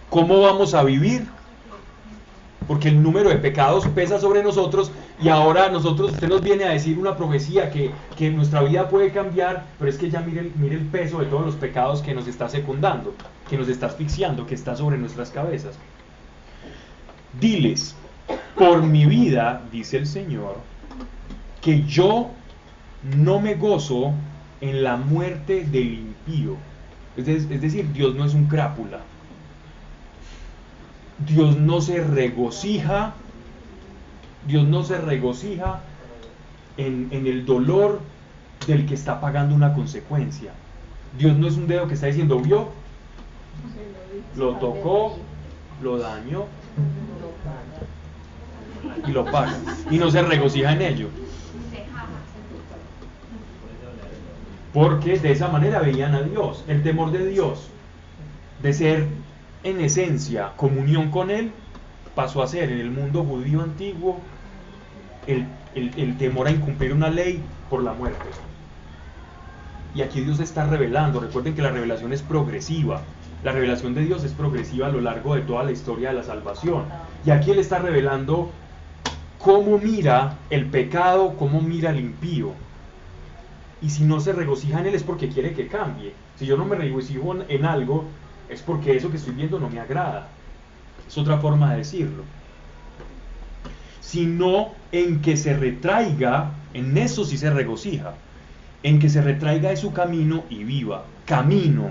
¿Cómo vamos a vivir? Porque el número de pecados pesa sobre nosotros y ahora usted nos viene a decir una profecía que nuestra vida puede cambiar, pero es que ya mire el peso de todos los pecados que nos está secundando, que nos está asfixiando, que está sobre nuestras cabezas. Diles, por mi vida, dice el Señor, que yo no me gozo en la muerte del impío. Es decir, Dios no es un crápula. Dios no se regocija en el dolor del que está pagando una consecuencia. Dios no es un dedo que está diciendo, vio, lo tocó, lo dañó y lo paga. Y no se regocija en ello. Porque de esa manera veían a Dios. El temor de Dios, de ser en esencia comunión con Él, pasó a ser en el mundo judío antiguo el temor a incumplir una ley por la muerte. Y aquí Dios está revelando. Recuerden que la revelación es progresiva. La revelación de Dios es progresiva a lo largo de toda la historia de la salvación. Y aquí Él está revelando cómo mira el pecado, cómo mira el impío. Y si no se regocija en Él es porque quiere que cambie. Si yo no me regocijo en algo, es porque eso que estoy viendo no me agrada. Es otra forma de decirlo. Sino en que se retraiga, en eso sí se regocija, en que se retraiga de su camino y viva. Camino,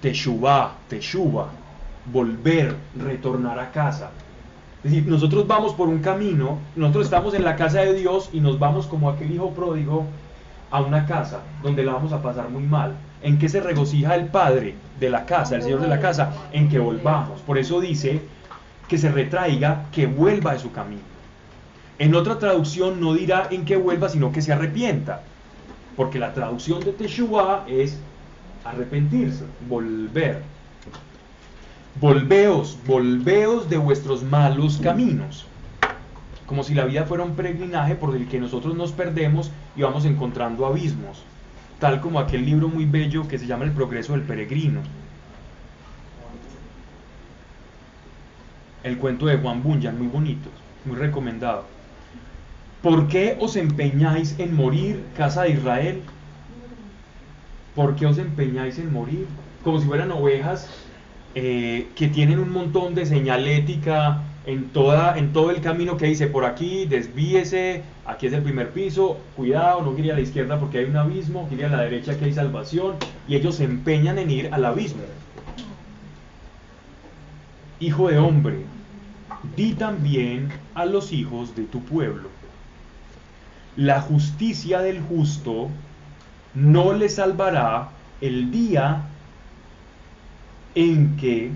teshuvah, volver, retornar a casa. Es decir, nosotros vamos por un camino, nosotros estamos en la casa de Dios y nos vamos como aquel hijo pródigo a una casa donde la vamos a pasar muy mal. ¿En qué se regocija el padre de la casa, el señor de la casa? En que volvamos. Por eso dice que se retraiga, que vuelva de su camino. En otra traducción no dirá en que vuelva, sino que se arrepienta. Porque la traducción de Teshuvah es arrepentirse, volver. Volveos de vuestros malos caminos. Como si la vida fuera un peregrinaje por el que nosotros nos perdemos y vamos encontrando abismos. Tal como aquel libro muy bello que se llama El progreso del peregrino. el cuento de Juan Bunyan, muy bonito, muy recomendado. ¿Por qué os empeñáis en morir, casa de Israel? ¿Por qué os empeñáis en morir? Como si fueran ovejas que tienen un montón de señalética en todo el camino que dice: por aquí, desvíese, aquí es el primer piso, cuidado, no gire a la izquierda porque hay un abismo, gire a la derecha que hay salvación, y ellos se empeñan en ir al abismo. Hijo de hombre, di también a los hijos de tu pueblo: la justicia del justo no le salvará el día en que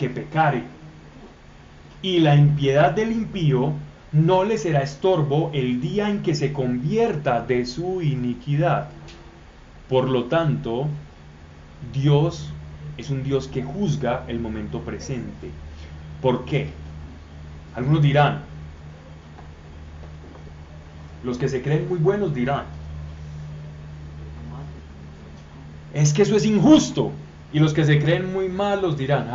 pecare, y la impiedad del impío no le será estorbo el día en que se convierta de su iniquidad. Por lo tanto, Dios es un Dios que juzga el momento presente. ¿Por qué? Algunos dirán, los que se creen muy buenos dirán, es que eso es injusto. Y los que se creen muy malos dirán,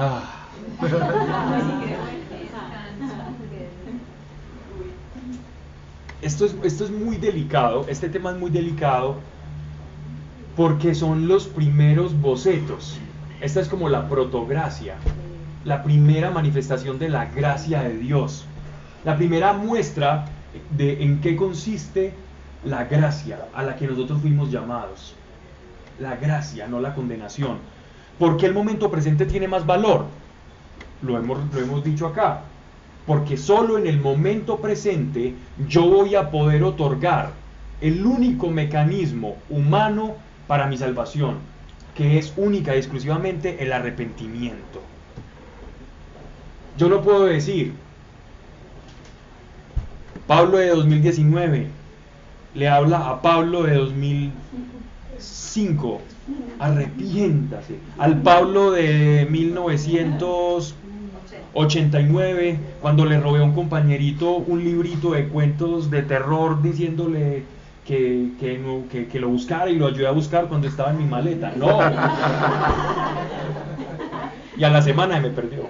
Esto es muy delicado, este tema es muy delicado, porque son los primeros bocetos. Esta es como la protogracia, la primera manifestación de la gracia de Dios, la primera muestra de en qué consiste la gracia a la que nosotros fuimos llamados. La gracia, no la condenación. ¿Por qué el momento presente tiene más valor? Lo hemos dicho acá. Porque solo en el momento presente yo voy a poder otorgar el único mecanismo humano para mi salvación, que es única y exclusivamente el arrepentimiento. Yo no puedo decir, Pablo de 2019 le habla a Pablo de 2005, arrepiéntase. Al Pablo de 1989, cuando le robé a un compañerito un librito de cuentos de terror diciéndole que lo buscara, y lo ayudé a buscar cuando estaba en mi maleta. No. Y a la semana me perdió.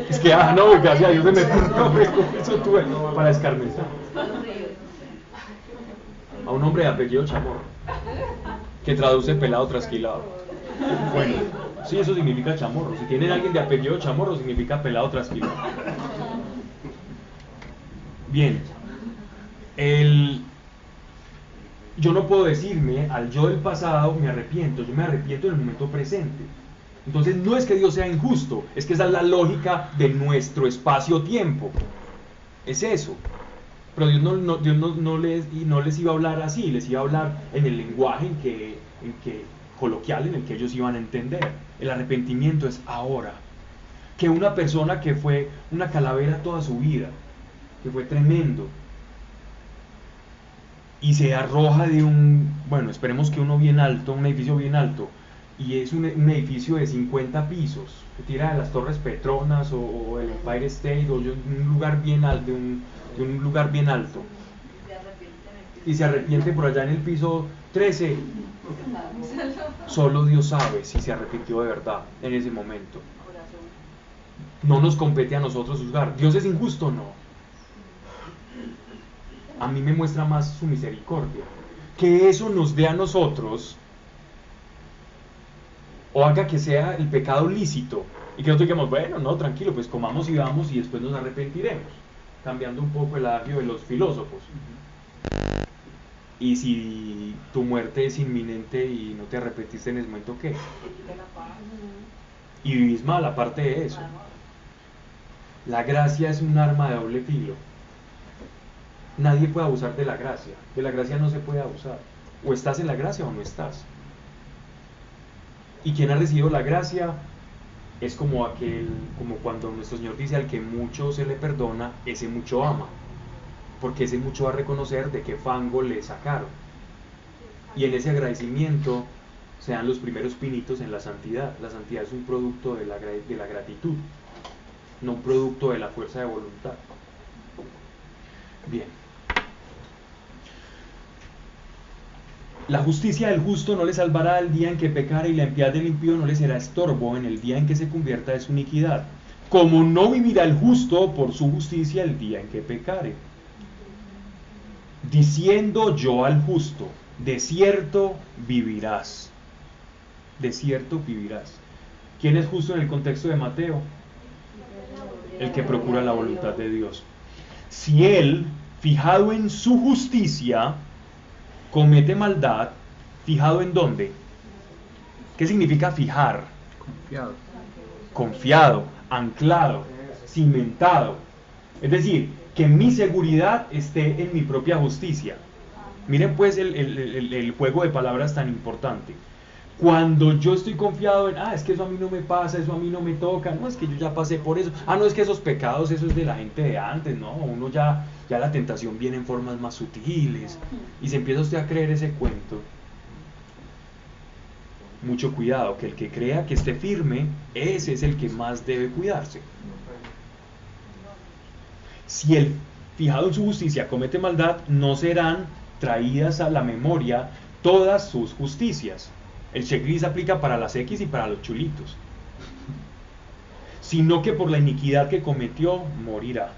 Es que, no, gracias a Dios se me perdió, eso tuve para escarnizar. A un hombre de apellido Chamorro, que traduce pelado trasquilado. Bueno, sí, eso significa chamorro. Si tienen alguien de apellido Chamorro, significa pelado trasquilado. Bien, yo no puedo decirme al yo del pasado me arrepiento, yo me arrepiento en el momento presente. Entonces no es que Dios sea injusto, es que esa es la lógica de nuestro espacio-tiempo. Es eso. Pero Dios no les iba a hablar así, les iba a hablar en el lenguaje coloquial en el que ellos iban a entender. El arrepentimiento es ahora. Que una persona que fue una calavera toda su vida, que fue tremendo, y se arroja de esperemos que un edificio bien alto, y es un edificio de 50 pisos, se tira de las Torres Petronas o el Empire State o de un lugar bien alto, de un lugar bien alto, y se arrepiente por allá en el piso 13. Solo Dios sabe si se arrepintió de verdad en ese momento. No nos compete a nosotros juzgar. ¿Dios es injusto o no? A mí me muestra más su misericordia. Que eso nos dé a nosotros, o haga que sea el pecado lícito, y que nosotros digamos, bueno, no, tranquilo, pues comamos y vamos y después nos arrepentiremos, cambiando un poco el adagio de los filósofos. Y si tu muerte es inminente y no te arrepentiste en ese momento, ¿qué? Y vivís mal aparte de eso. La gracia es un arma de doble filo. Nadie puede abusar de la gracia. De la gracia no se puede abusar. O estás en la gracia o no estás. Y quien ha recibido la gracia es como cuando nuestro Señor dice: al que mucho se le perdona, ese mucho ama. Porque ese mucho va a reconocer de qué fango le sacaron. Y en ese agradecimiento se dan los primeros pinitos en la santidad. La santidad es un producto de la gratitud, no un producto de la fuerza de voluntad. Bien. La justicia del justo no le salvará el día en que pecare, y la impiedad del impío no le será estorbo en el día en que se convierta de su iniquidad. Como no vivirá el justo por su justicia el día en que pecare. Diciendo yo al justo, de cierto vivirás. De cierto vivirás. ¿Quién es justo en el contexto de Mateo? El que procura la voluntad de Dios. Si él, fijado en su justicia, comete maldad, ¿fijado en dónde? ¿Qué significa fijar? Confiado. Confiado, anclado, cimentado. Es decir, que mi seguridad esté en mi propia justicia. Miren pues el juego de palabras tan importante. Cuando yo estoy confiado en, es que eso a mí no me pasa, eso a mí no me toca, no, es que yo ya pasé por eso, no, es que esos pecados, eso es de la gente de antes, no, uno ya la tentación viene en formas más sutiles, y se empieza usted a creer ese cuento. Mucho cuidado, que el que crea que esté firme, ese es el que más debe cuidarse. Si el fijado en su justicia comete maldad, no serán traídas a la memoria todas sus justicias. El checklist aplica para las X y para los chulitos. Sino que por la iniquidad que cometió, morirá.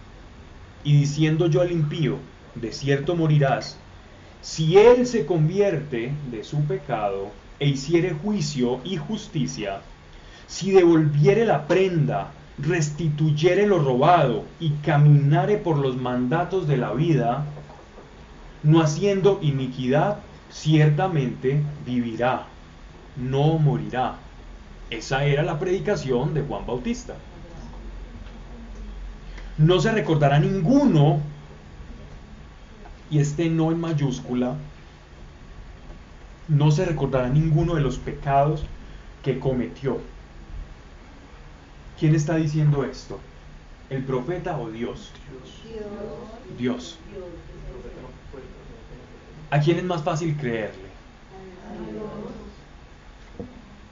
Y diciendo yo al impío, de cierto morirás, si él se convierte de su pecado e hiciere juicio y justicia, si devolviere la prenda, restituyere lo robado y caminare por los mandatos de la vida, no haciendo iniquidad, ciertamente vivirá, no morirá. Esa era la predicación de Juan Bautista. No se recordará ninguno, y este no en mayúscula, no se recordará ninguno de los pecados que cometió. ¿Quién está diciendo esto? ¿El profeta o Dios? Dios. ¿A quién es más fácil creerle?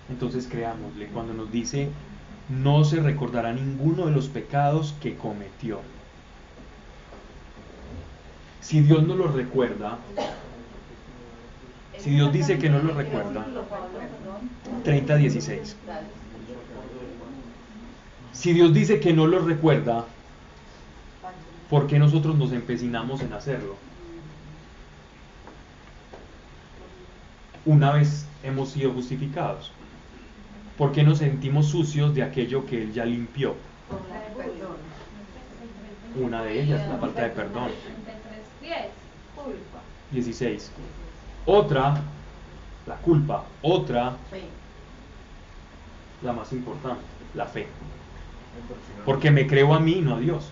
Entonces creámosle cuando nos dice no se recordará ninguno de los pecados que cometió. Si Dios no los recuerda, si Dios dice que no los recuerda, 30:16. Si Dios dice que no los recuerda, ¿por qué nosotros nos empecinamos en hacerlo? Una vez hemos sido justificados, ¿por qué nos sentimos sucios de aquello que Él ya limpió? Una de ellas, la falta de perdón. 16. Otra, la culpa. Otra, la más importante, la fe. Porque me creo a mí, no a Dios.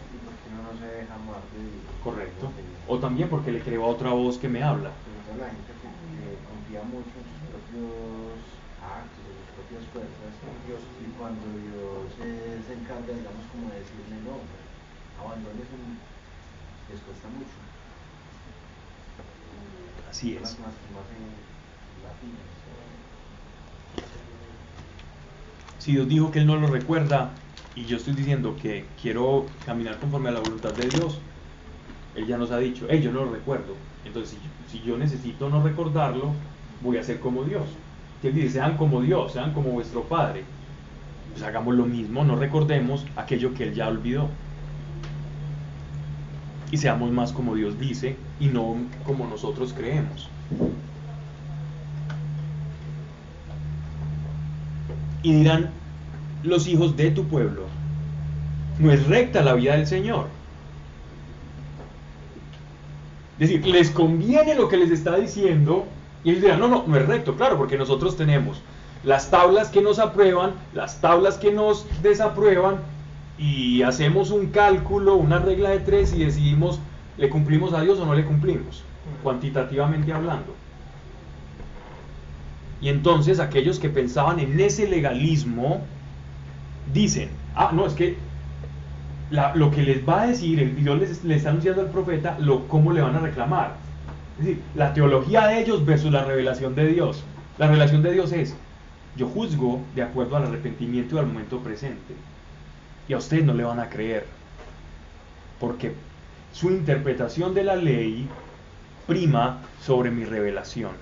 Correcto. O también porque le creo a otra voz que me habla. La gente que confía mucho en sus propios actos, en sus propias fuerzas, y cuando Dios se encarga, digamos, como de decirle no, abandone eso, les cuesta mucho. Así es. Más Si Dios dijo que Él no lo recuerda, y yo estoy diciendo que quiero caminar conforme a la voluntad de Dios, Él ya nos ha dicho, yo no lo recuerdo. Entonces, si yo necesito no recordarlo, voy a ser como Dios. Él dice, sean como Dios, sean como vuestro Padre. Pues hagamos lo mismo, no recordemos aquello que Él ya olvidó. Y seamos más como Dios dice, y no como nosotros creemos. Y dirán los hijos de tu pueblo, no es recta la vida del Señor. Es decir, les conviene lo que les está diciendo, y ellos dirán, no es recto, claro, porque nosotros tenemos las tablas que nos aprueban, las tablas que nos desaprueban, y hacemos un cálculo, una regla de 3, y decidimos, ¿le cumplimos a Dios o no le cumplimos? Cuantitativamente hablando. Y entonces aquellos que pensaban en ese legalismo, dicen, no, es que lo que les va a decir, el Dios les está anunciando al profeta, cómo le van a reclamar. Es decir, la teología de ellos versus la revelación de Dios. La revelación de Dios es, yo juzgo de acuerdo al arrepentimiento y al momento presente. Y a ustedes no le van a creer, porque su interpretación de la ley prima sobre mi revelación.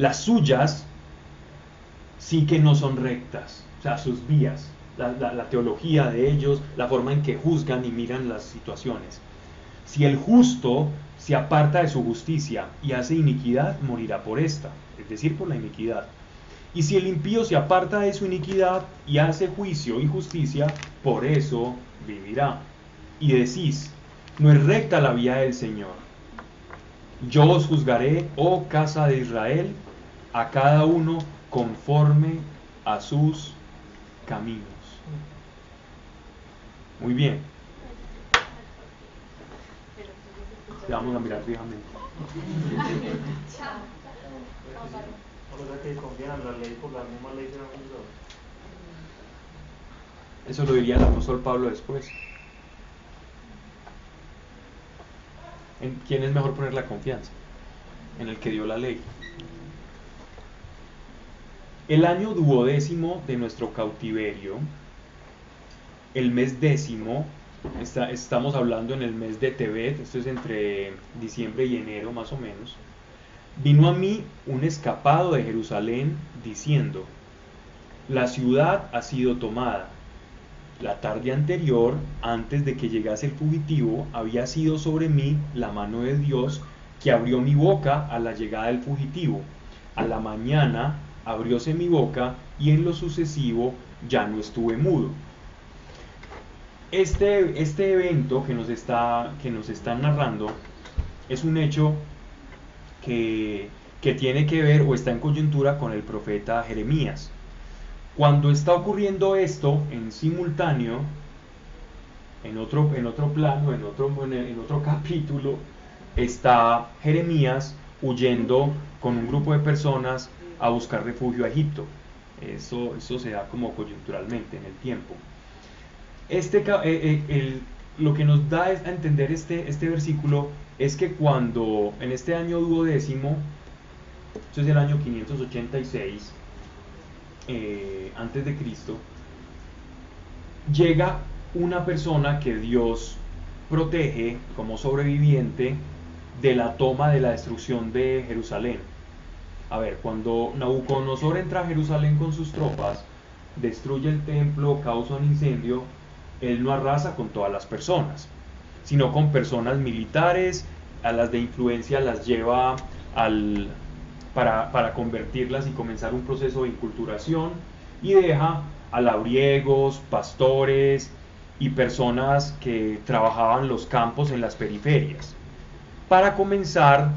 Las suyas sí que no son rectas, o sea, sus vías, la teología de ellos, la forma en que juzgan y miran las situaciones. Si el justo se aparta de su justicia y hace iniquidad, morirá por esta, es decir, por la iniquidad. Y si el impío se aparta de su iniquidad y hace juicio y justicia, por eso vivirá. Y decís, no es recta la vía del Señor. Yo os juzgaré, oh casa de Israel, a cada uno conforme a sus caminos. Muy bien. Te vamos a mirar fijamente. O sea que confían en la ley por la misma ley que no juzgó. Eso lo diría el apóstol Pablo después. ¿En quién es mejor poner la confianza? En el que dio la ley. El año 12º de nuestro cautiverio, el mes 10º, estamos hablando en el mes de Tebet, esto es entre diciembre y enero más o menos, vino a mí un escapado de Jerusalén diciendo, la ciudad ha sido tomada. La tarde anterior, antes de que llegase el fugitivo, había sido sobre mí la mano de Dios que abrió mi boca a la llegada del fugitivo. A la mañana abrióse mi boca y en lo sucesivo ya no estuve mudo. Este evento que nos están narrando es un hecho que tiene que ver o está en coyuntura con el profeta Jeremías. Cuando está ocurriendo esto en simultáneo, en otro plano, en otro capítulo, está Jeremías huyendo con un grupo de personas a buscar refugio a Egipto. Eso se da como coyunturalmente en el tiempo. Lo que nos da a entender este versículo es que cuando en este año 12º, esto es el año 586 antes de Cristo, llega una persona que Dios protege como sobreviviente de la toma, de la destrucción de Jerusalén. A ver, cuando Nabucodonosor entra a Jerusalén con sus tropas, destruye el templo, causa un incendio, él no arrasa con todas las personas, sino con personas militares, a las de influencia las lleva para convertirlas y comenzar un proceso de inculturación, y deja a labriegos, pastores y personas que trabajaban los campos en las periferias para comenzar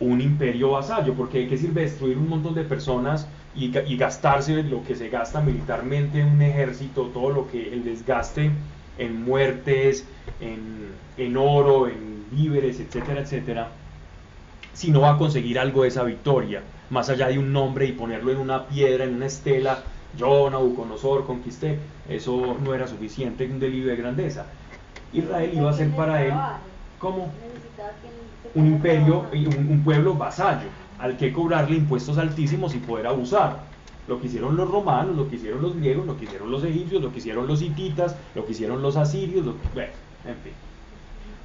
un imperio vasallo. Porque ¿de qué sirve destruir un montón de personas y gastarse lo que se gasta militarmente en un ejército, todo lo que el desgaste en muertes, en oro, en víveres, etcétera, etcétera, si no va a conseguir algo de esa victoria, más allá de un nombre y ponerlo en una piedra, en una estela? Yo, Nabucodonosor, conquisté. Eso no era suficiente, un delirio de grandeza. Israel iba a ser para él como un imperio y un pueblo vasallo al que cobrarle impuestos altísimos y poder abusar. Lo que hicieron los romanos, lo que hicieron los griegos, lo que hicieron los egipcios, lo que hicieron los hititas, lo que hicieron los asirios, bueno, en fin,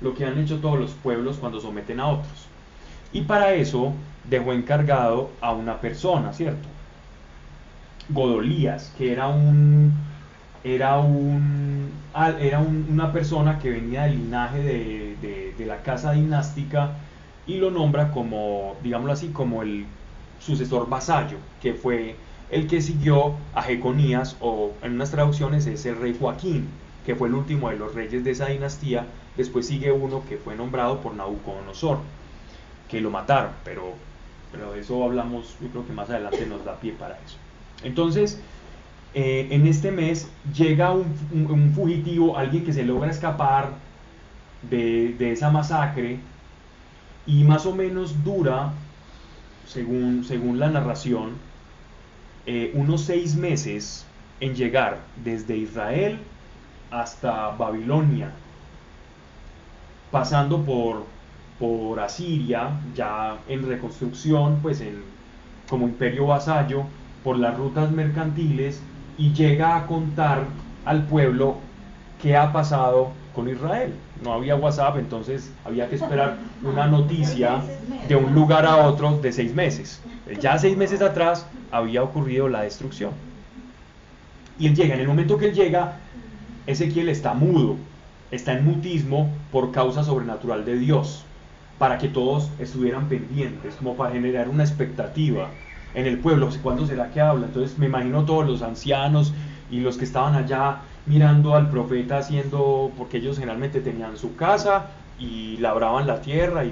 lo que han hecho todos los pueblos cuando someten a otros. Y para eso dejó encargado a una persona, ¿cierto? Godolías, que era una persona que venía del linaje de la casa dinástica, y lo nombra como, digámoslo así, como el sucesor vasallo, que fue el que siguió a Jeconías, o en unas traducciones es el rey Joaquín, que fue el último de los reyes de esa dinastía. Después sigue uno que fue nombrado por Nabucodonosor, que lo mataron, pero de eso hablamos, yo creo que más adelante nos da pie para eso. Entonces, en este mes llega un fugitivo, alguien que se logra escapar de esa masacre, y más o menos dura, según la narración, unos 6 meses en llegar desde Israel hasta Babilonia, pasando por Asiria, ya en reconstrucción, pues como imperio vasallo, por las rutas mercantiles, y llega a contar al pueblo qué ha pasado con Israel. No había WhatsApp, entonces había que esperar una noticia de un lugar a otro de 6 meses. Ya 6 meses atrás había ocurrido la destrucción. Y él llega, en el momento que él llega, Ezequiel está mudo, está en mutismo por causa sobrenatural de Dios, para que todos estuvieran pendientes, como para generar una expectativa en el pueblo. ¿Cuándo será que habla? Entonces me imagino todos los ancianos y los que estaban allá mirando al profeta haciendo, porque ellos generalmente tenían su casa y labraban la tierra y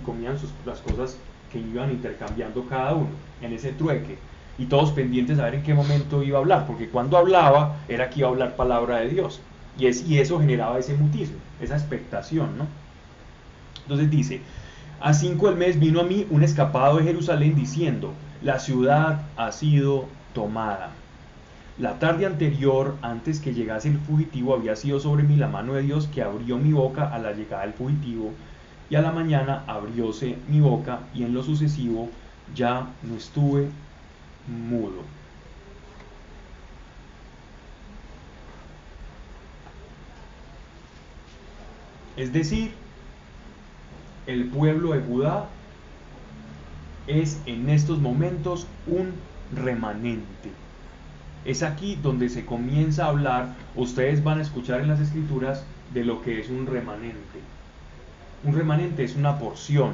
comían las cosas que iban intercambiando cada uno en ese trueque, y todos pendientes a ver en qué momento iba a hablar, porque cuando hablaba era que iba a hablar palabra de Dios, y eso generaba ese mutismo, esa expectación, ¿no? Entonces dice: a 5 del mes vino a mí un escapado de Jerusalén diciendo: la ciudad ha sido tomada. La tarde anterior, antes que llegase el fugitivo, había sido sobre mí la mano de Dios, que abrió mi boca a la llegada del fugitivo, y a la mañana abrióse mi boca, y en lo sucesivo ya no estuve mudo. Es decir, el pueblo de Judá es en estos momentos un remanente. Es aquí donde se comienza a hablar, ustedes van a escuchar en las escrituras, de lo que es un remanente. Un remanente es una porción,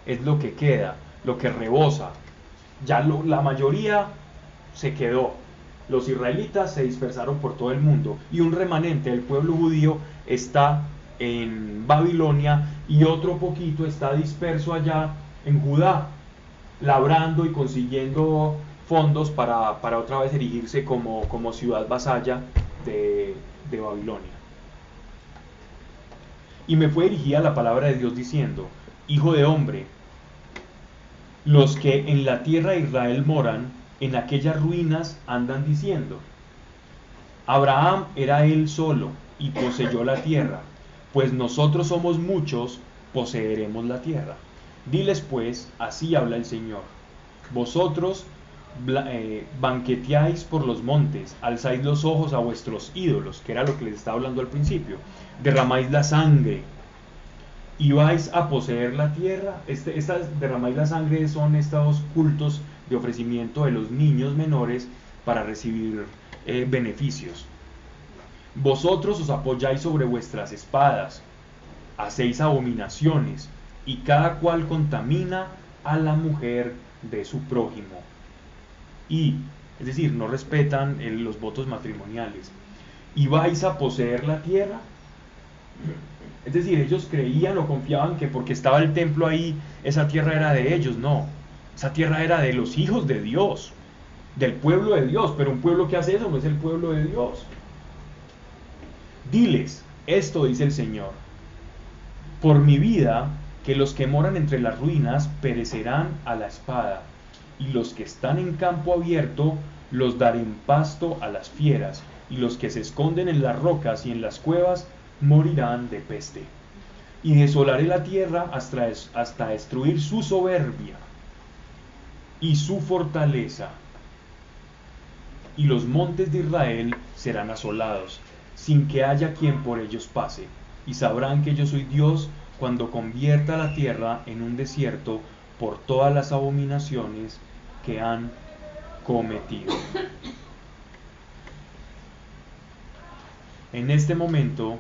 es lo que queda, lo que rebosa. Ya la mayoría se quedó, los israelitas se dispersaron por todo el mundo, y un remanente del pueblo judío está en Babilonia, y otro poquito está disperso allá en Judá, labrando y consiguiendo fondos para otra vez erigirse como ciudad vasalla de Babilonia. Y me fue dirigida la palabra de Dios diciendo: hijo de hombre, los que en la tierra de Israel moran, en aquellas ruinas andan diciendo: Abraham era él solo y poseyó la tierra, pues nosotros somos muchos, poseeremos la tierra. Diles pues, así habla el Señor: vosotros banqueteáis por los montes, alzáis los ojos a vuestros ídolos, que era lo que les estaba hablando al principio, derramáis la sangre y vais a poseer la tierra. Derramáis la sangre son estos cultos de ofrecimiento de los niños menores para recibir beneficios. Vosotros os apoyáis sobre vuestras espadas, hacéis abominaciones, y cada cual contamina a la mujer de su prójimo. Es decir, no respetan los votos matrimoniales. Y vais a poseer la tierra. Es decir, ellos creían o confiaban que porque estaba el templo ahí, esa tierra era de ellos. No, esa tierra era de los hijos de Dios, del pueblo de Dios. Pero un pueblo que hace eso no es el pueblo de Dios. Diles, esto dice el Señor: por mi vida, que los que moran entre las ruinas perecerán a la espada, y los que están en campo abierto los daré en pasto a las fieras, y los que se esconden en las rocas y en las cuevas morirán de peste. Y desolaré la tierra hasta destruir su soberbia y su fortaleza, y los montes de Israel serán asolados, sin que haya quien por ellos pase, y sabrán que yo soy Dios cuando convierta la tierra en un desierto por todas las abominaciones que han cometido. En este momento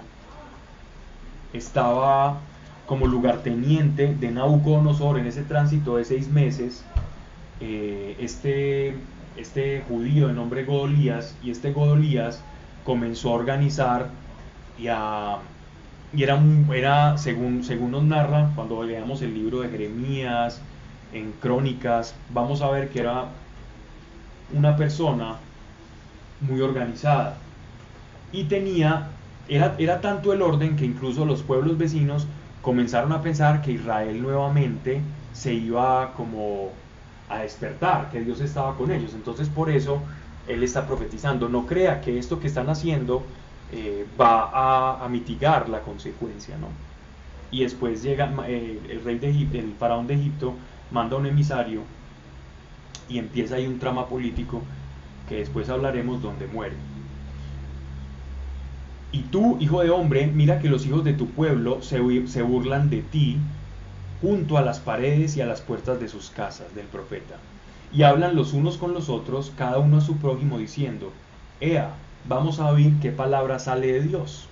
estaba como lugarteniente de Nabucodonosor, en ese tránsito de 6 meses, este judío de nombre Godolías, y este Godolías comenzó a organizar y era según nos narra, cuando leamos el libro de Jeremías, en Crónicas, vamos a ver que era una persona muy organizada, y era tanto el orden que incluso los pueblos vecinos comenzaron a pensar que Israel nuevamente se iba como a despertar, que Dios estaba con ellos. Entonces por eso él está profetizando: no crea que esto que están haciendo va a mitigar la consecuencia, ¿no? Y después llega el faraón de Egipto, manda un emisario, y empieza ahí un trama político que después hablaremos, donde muere. Y tú, hijo de hombre, mira que los hijos de tu pueblo se burlan de ti junto a las paredes y a las puertas de sus casas, del profeta. Y hablan los unos con los otros, cada uno a su prójimo, diciendo: Ea, vamos a oír qué palabra sale de Dios.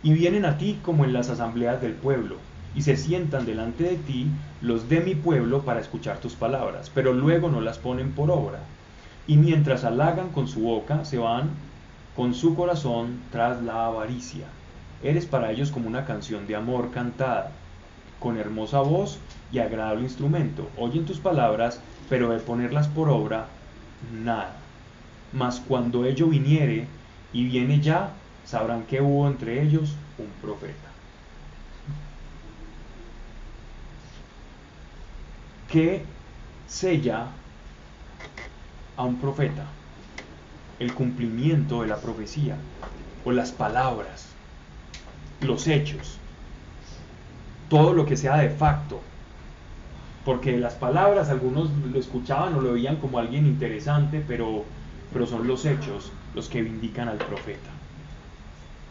Y vienen a ti como en las asambleas del pueblo, y se sientan delante de ti los de mi pueblo para escuchar tus palabras, pero luego no las ponen por obra. Y mientras halagan con su boca, se van con su corazón tras la avaricia. Eres para ellos como una canción de amor cantada, con hermosa voz y agradable instrumento. Oyen tus palabras, pero de ponerlas por obra, nada. Mas cuando ello viniere, y viene ya, sabrán que hubo entre ellos un profeta. ¿Qué sella a un profeta? El cumplimiento de la profecía, o las palabras, los hechos, todo lo que sea de facto. Porque las palabras algunos lo escuchaban o lo veían como alguien interesante, pero son los hechos los que vindican al profeta.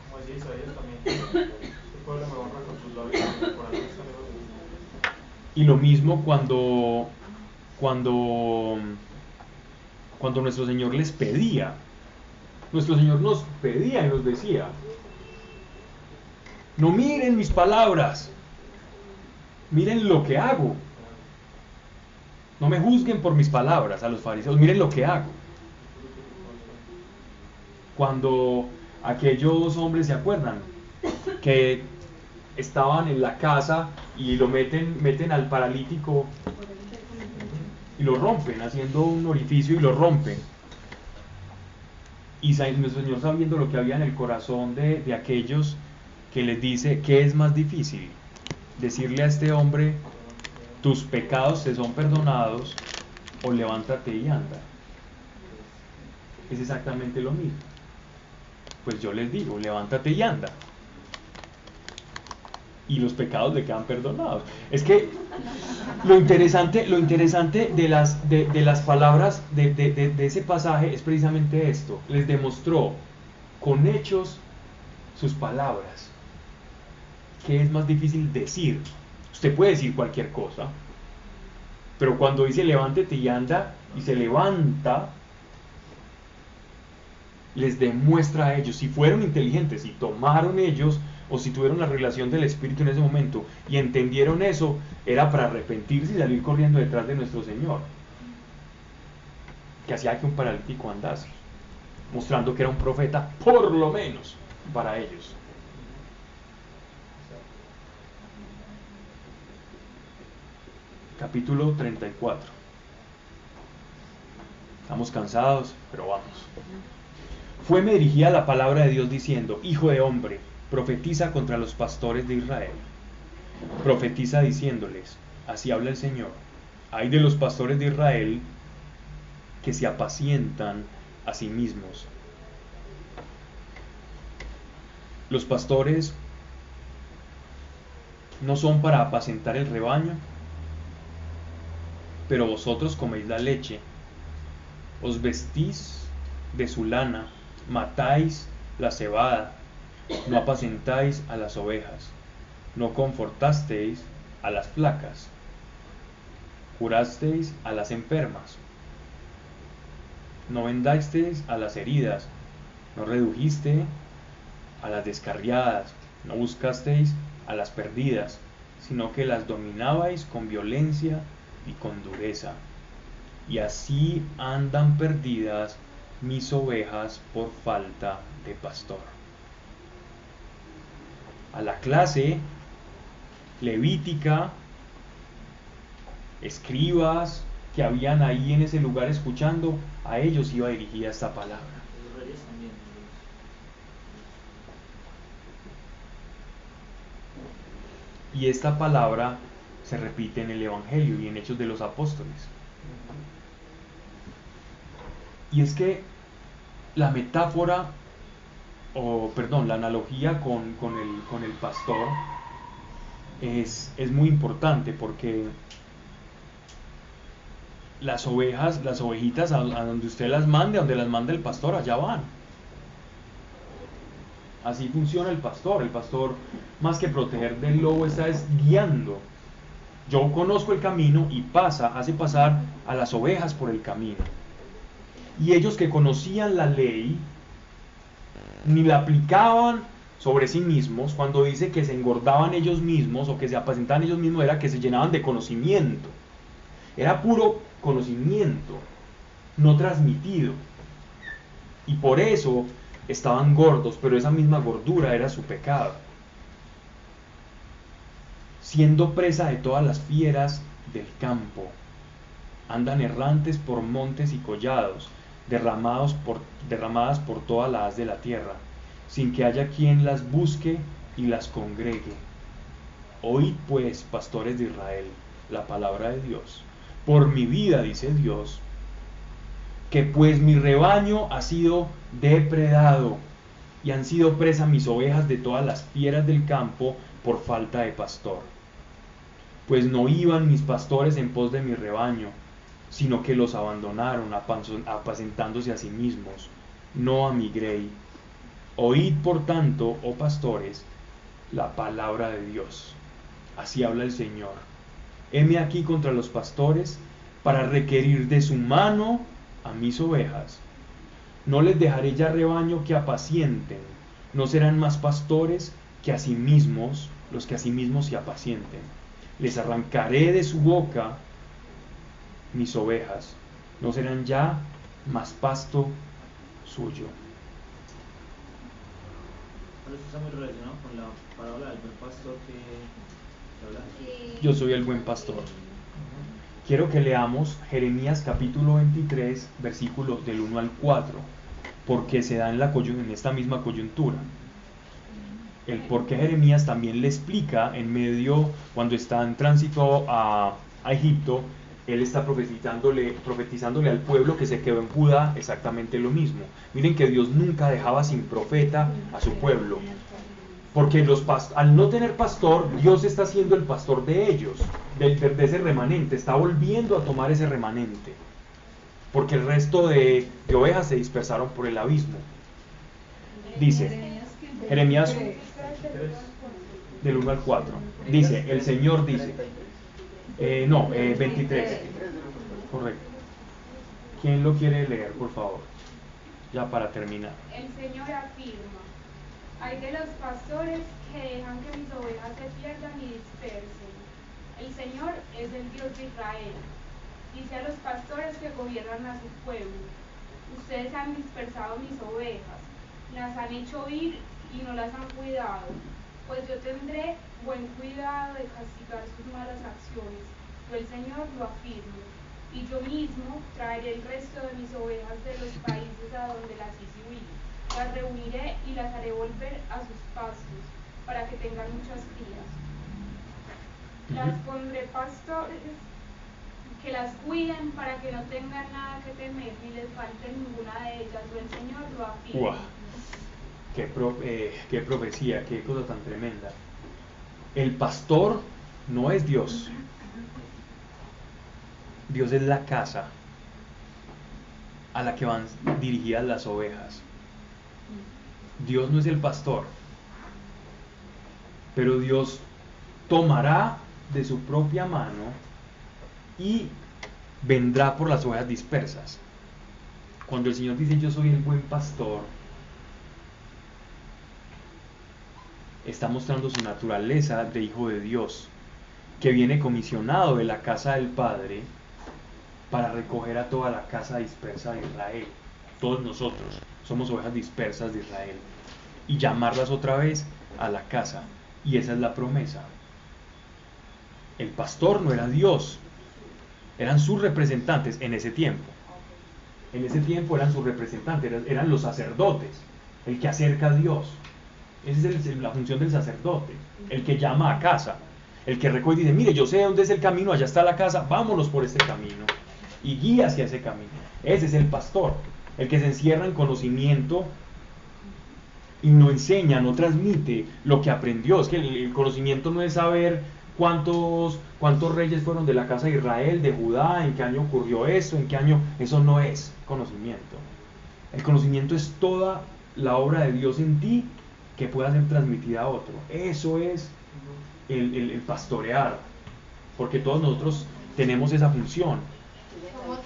Como decía Isaías también, este pueblo me honra con sus labios, pero el corazón está lejos de mí. Y lo mismo cuando nuestro Señor les pedía. Nuestro Señor nos pedía y nos decía: no miren mis palabras, miren lo que hago. No me juzguen por mis palabras a los fariseos, miren lo que hago. Cuando aquellos hombres, ¿se acuerdan? Que estaban en la casa y lo meten al paralítico y lo rompen, haciendo un orificio y lo rompen. Y nuestro Señor, sabiendo lo que había en el corazón de aquellos, que les dice: ¿qué es más difícil? Decirle a este hombre: tus pecados te son perdonados, o levántate y anda. Es exactamente lo mismo. Pues yo les digo: levántate y anda, y los pecados le quedan perdonados. Es que lo interesante de las palabras de ese pasaje es precisamente esto. Les demostró con hechos sus palabras. ¿Qué es más difícil decir? Usted puede decir cualquier cosa, pero cuando dice levántate y anda, y se levanta, les demuestra a ellos. Si fueron inteligentes, si tomaron ellos, o si tuvieron la revelación del Espíritu en ese momento y entendieron eso, era para arrepentirse y salir corriendo detrás de nuestro Señor, que hacía que un paralítico andase, mostrando que era un profeta, por lo menos para ellos. Capítulo 34. Estamos cansados, pero vamos. Fueme dirigida la palabra de Dios diciendo: hijo de hombre, profetiza contra los pastores de Israel. Profetiza diciéndoles: así habla el Señor, ay de los pastores de Israel que se apacientan a sí mismos. Los pastores no son para apacentar el rebaño, pero vosotros coméis la leche, os vestís de su lana, matáis la cebada, no apacentáis a las ovejas, no confortasteis a las flacas, curasteis a las enfermas, no vendasteis a las heridas, no redujiste a las descarriadas, no buscasteis a las perdidas, sino que las dominabais con violencia y con dureza. Y así andan perdidas mis ovejas por falta de pastor. A la clase levítica, escribas que habían ahí en ese lugar escuchando, a ellos iba dirigida esta palabra. Los reyes también. Y esta palabra se repite en el Evangelio y en Hechos de los Apóstoles. Y es que la metáfora, la analogía con el pastor es muy importante, porque las ovejitas, a donde usted las mande, a donde las manda el pastor, allá van. Así funciona el pastor. El pastor, más que proteger del lobo, está es guiando. Yo conozco el camino y hace pasar a las ovejas por el camino. Y ellos que conocían la ley, ni la aplicaban sobre sí mismos. Cuando dice que se engordaban ellos mismos o que se apacentaban ellos mismos, era que se llenaban de conocimiento. Era puro conocimiento, no transmitido. Y por eso estaban gordos, pero esa misma gordura era su pecado. Siendo presa de todas las fieras del campo, andan errantes por montes y collados, derramadas por toda la haz de la tierra, sin que haya quien las busque y las congregue. Oíd pues, pastores de Israel, la palabra de Dios. Por mi vida, dice Dios, que pues mi rebaño ha sido depredado y han sido presas mis ovejas de todas las fieras del campo por falta de pastor. Pues no iban mis pastores en pos de mi rebaño, sino que los abandonaron apacentándose a sí mismos, no a mi grey. Oíd por tanto, oh pastores, la palabra de Dios. Así habla el Señor. Heme aquí contra los pastores para requerir de su mano a mis ovejas. No les dejaré ya rebaño que apacienten, no serán más pastores que a sí mismos, los que a sí mismos se apacienten. Les arrancaré de su boca mis ovejas, no serán ya más pasto suyo. Pero esto está muy relacionado con la parábola del buen pastor que habla. Yo soy el buen pastor. Quiero que leamos Jeremías capítulo 23, versículos del 1 al 4, porque se da en esta misma coyuntura. El por qué Jeremías también le explica en medio, cuando está en tránsito a Egipto, él está profetizándole al pueblo que se quedó en Judá exactamente lo mismo. Miren que Dios nunca dejaba sin profeta a su pueblo, porque al no tener pastor, Dios está siendo el pastor de ellos, de ese remanente, está volviendo a tomar ese remanente, porque el resto de ovejas se dispersaron por el abismo. Dice, Jeremías del 1 al 4, dice, el Señor dice, 23, correcto. ¿Quién lo quiere leer, por favor? Ya para terminar. El Señor afirma: hay de los pastores que dejan que mis ovejas se pierdan y dispersen. El Señor es el Dios de Israel. Dice a los pastores que gobiernan a su pueblo: ustedes han dispersado mis ovejas, las han hecho huir y no las han cuidado. Pues yo tendré buen cuidado de castigar sus malas acciones. Yo el Señor lo afirmo. Y yo mismo traeré el resto de mis ovejas de los países a donde las hice huir. Las reuniré y las haré volver a sus pastos, para que tengan muchas crías. Las pondré pastores que las cuiden para que no tengan nada que temer, ni les falte ninguna de ellas. Yo el Señor lo afirmo. ¡Uah! Qué profecía, qué cosa tan tremenda. El pastor no es Dios. Dios es la casa a la que van dirigidas las ovejas. Dios no es el pastor, pero Dios tomará de su propia mano y vendrá por las ovejas dispersas. Cuando el Señor dice yo soy el buen pastor, está mostrando su naturaleza de hijo de Dios, que viene comisionado de la casa del Padre para recoger a toda la casa dispersa de Israel. Todos nosotros somos ovejas dispersas de Israel, y llamarlas otra vez a la casa. Y esa es la promesa. El pastor no era Dios, eran sus representantes en ese tiempo. En ese tiempo eran sus representantes, eran los sacerdotes, el que acerca a Dios. Esa es la función del sacerdote, el que llama a casa, el que recoge y dice, mire, yo sé dónde es el camino, allá está la casa, vámonos por este camino, y guía hacia ese camino. Ese es el pastor, el que se encierra en conocimiento y no enseña, no transmite lo que aprendió. Es que el conocimiento no es saber cuántos reyes fueron de la casa de Israel, de Judá, en qué año ocurrió esto, en qué año. Eso no es conocimiento. El conocimiento es toda la obra de Dios en ti, que pueda ser transmitida a otro. Eso es el pastorear, porque todos nosotros tenemos esa función. Somos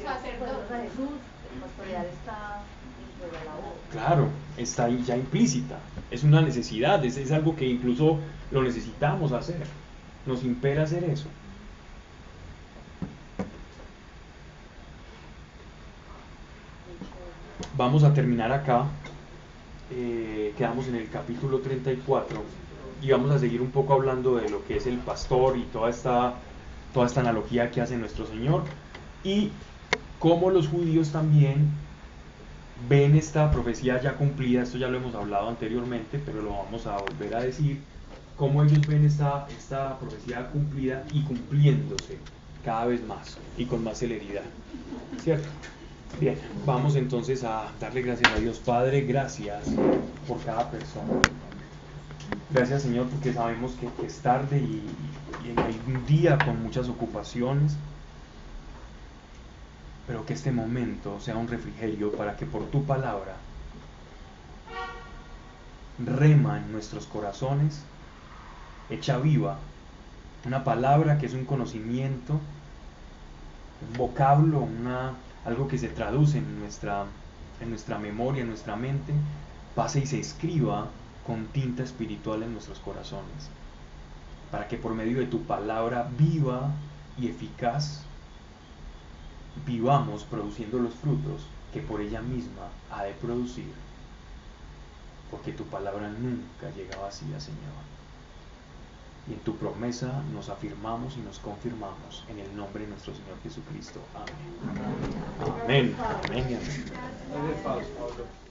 sacerdotes. Jesús, el pastorear está dentro de la obra. Claro, está ahí ya implícita, es una necesidad, es algo que incluso lo necesitamos hacer, nos impera hacer eso. Vamos a terminar acá, quedamos en el capítulo 34 y vamos a seguir un poco hablando de lo que es el pastor y toda esta analogía que hace nuestro Señor y cómo los judíos también ven esta profecía ya cumplida. Esto ya lo hemos hablado anteriormente, pero lo vamos a volver a decir, cómo ellos ven esta profecía cumplida y cumpliéndose cada vez más y con más celeridad, ¿cierto? Bien, vamos entonces a darle gracias a Dios. Padre, gracias por cada persona. Gracias, Señor, porque sabemos que es tarde y en un día con muchas ocupaciones, pero que este momento sea un refrigerio para que por tu palabra rema en nuestros corazones, hecha viva, una palabra que es un conocimiento, un vocablo, algo que se traduce en nuestra memoria, en nuestra mente, pase y se escriba con tinta espiritual en nuestros corazones, para que por medio de tu palabra viva y eficaz vivamos produciendo los frutos que por ella misma ha de producir, porque tu palabra nunca llega vacía, Señor. Y en tu promesa nos afirmamos y nos confirmamos en el nombre de nuestro Señor Jesucristo. Amén. Amén. Amén. Amén. Es falso, Pablo.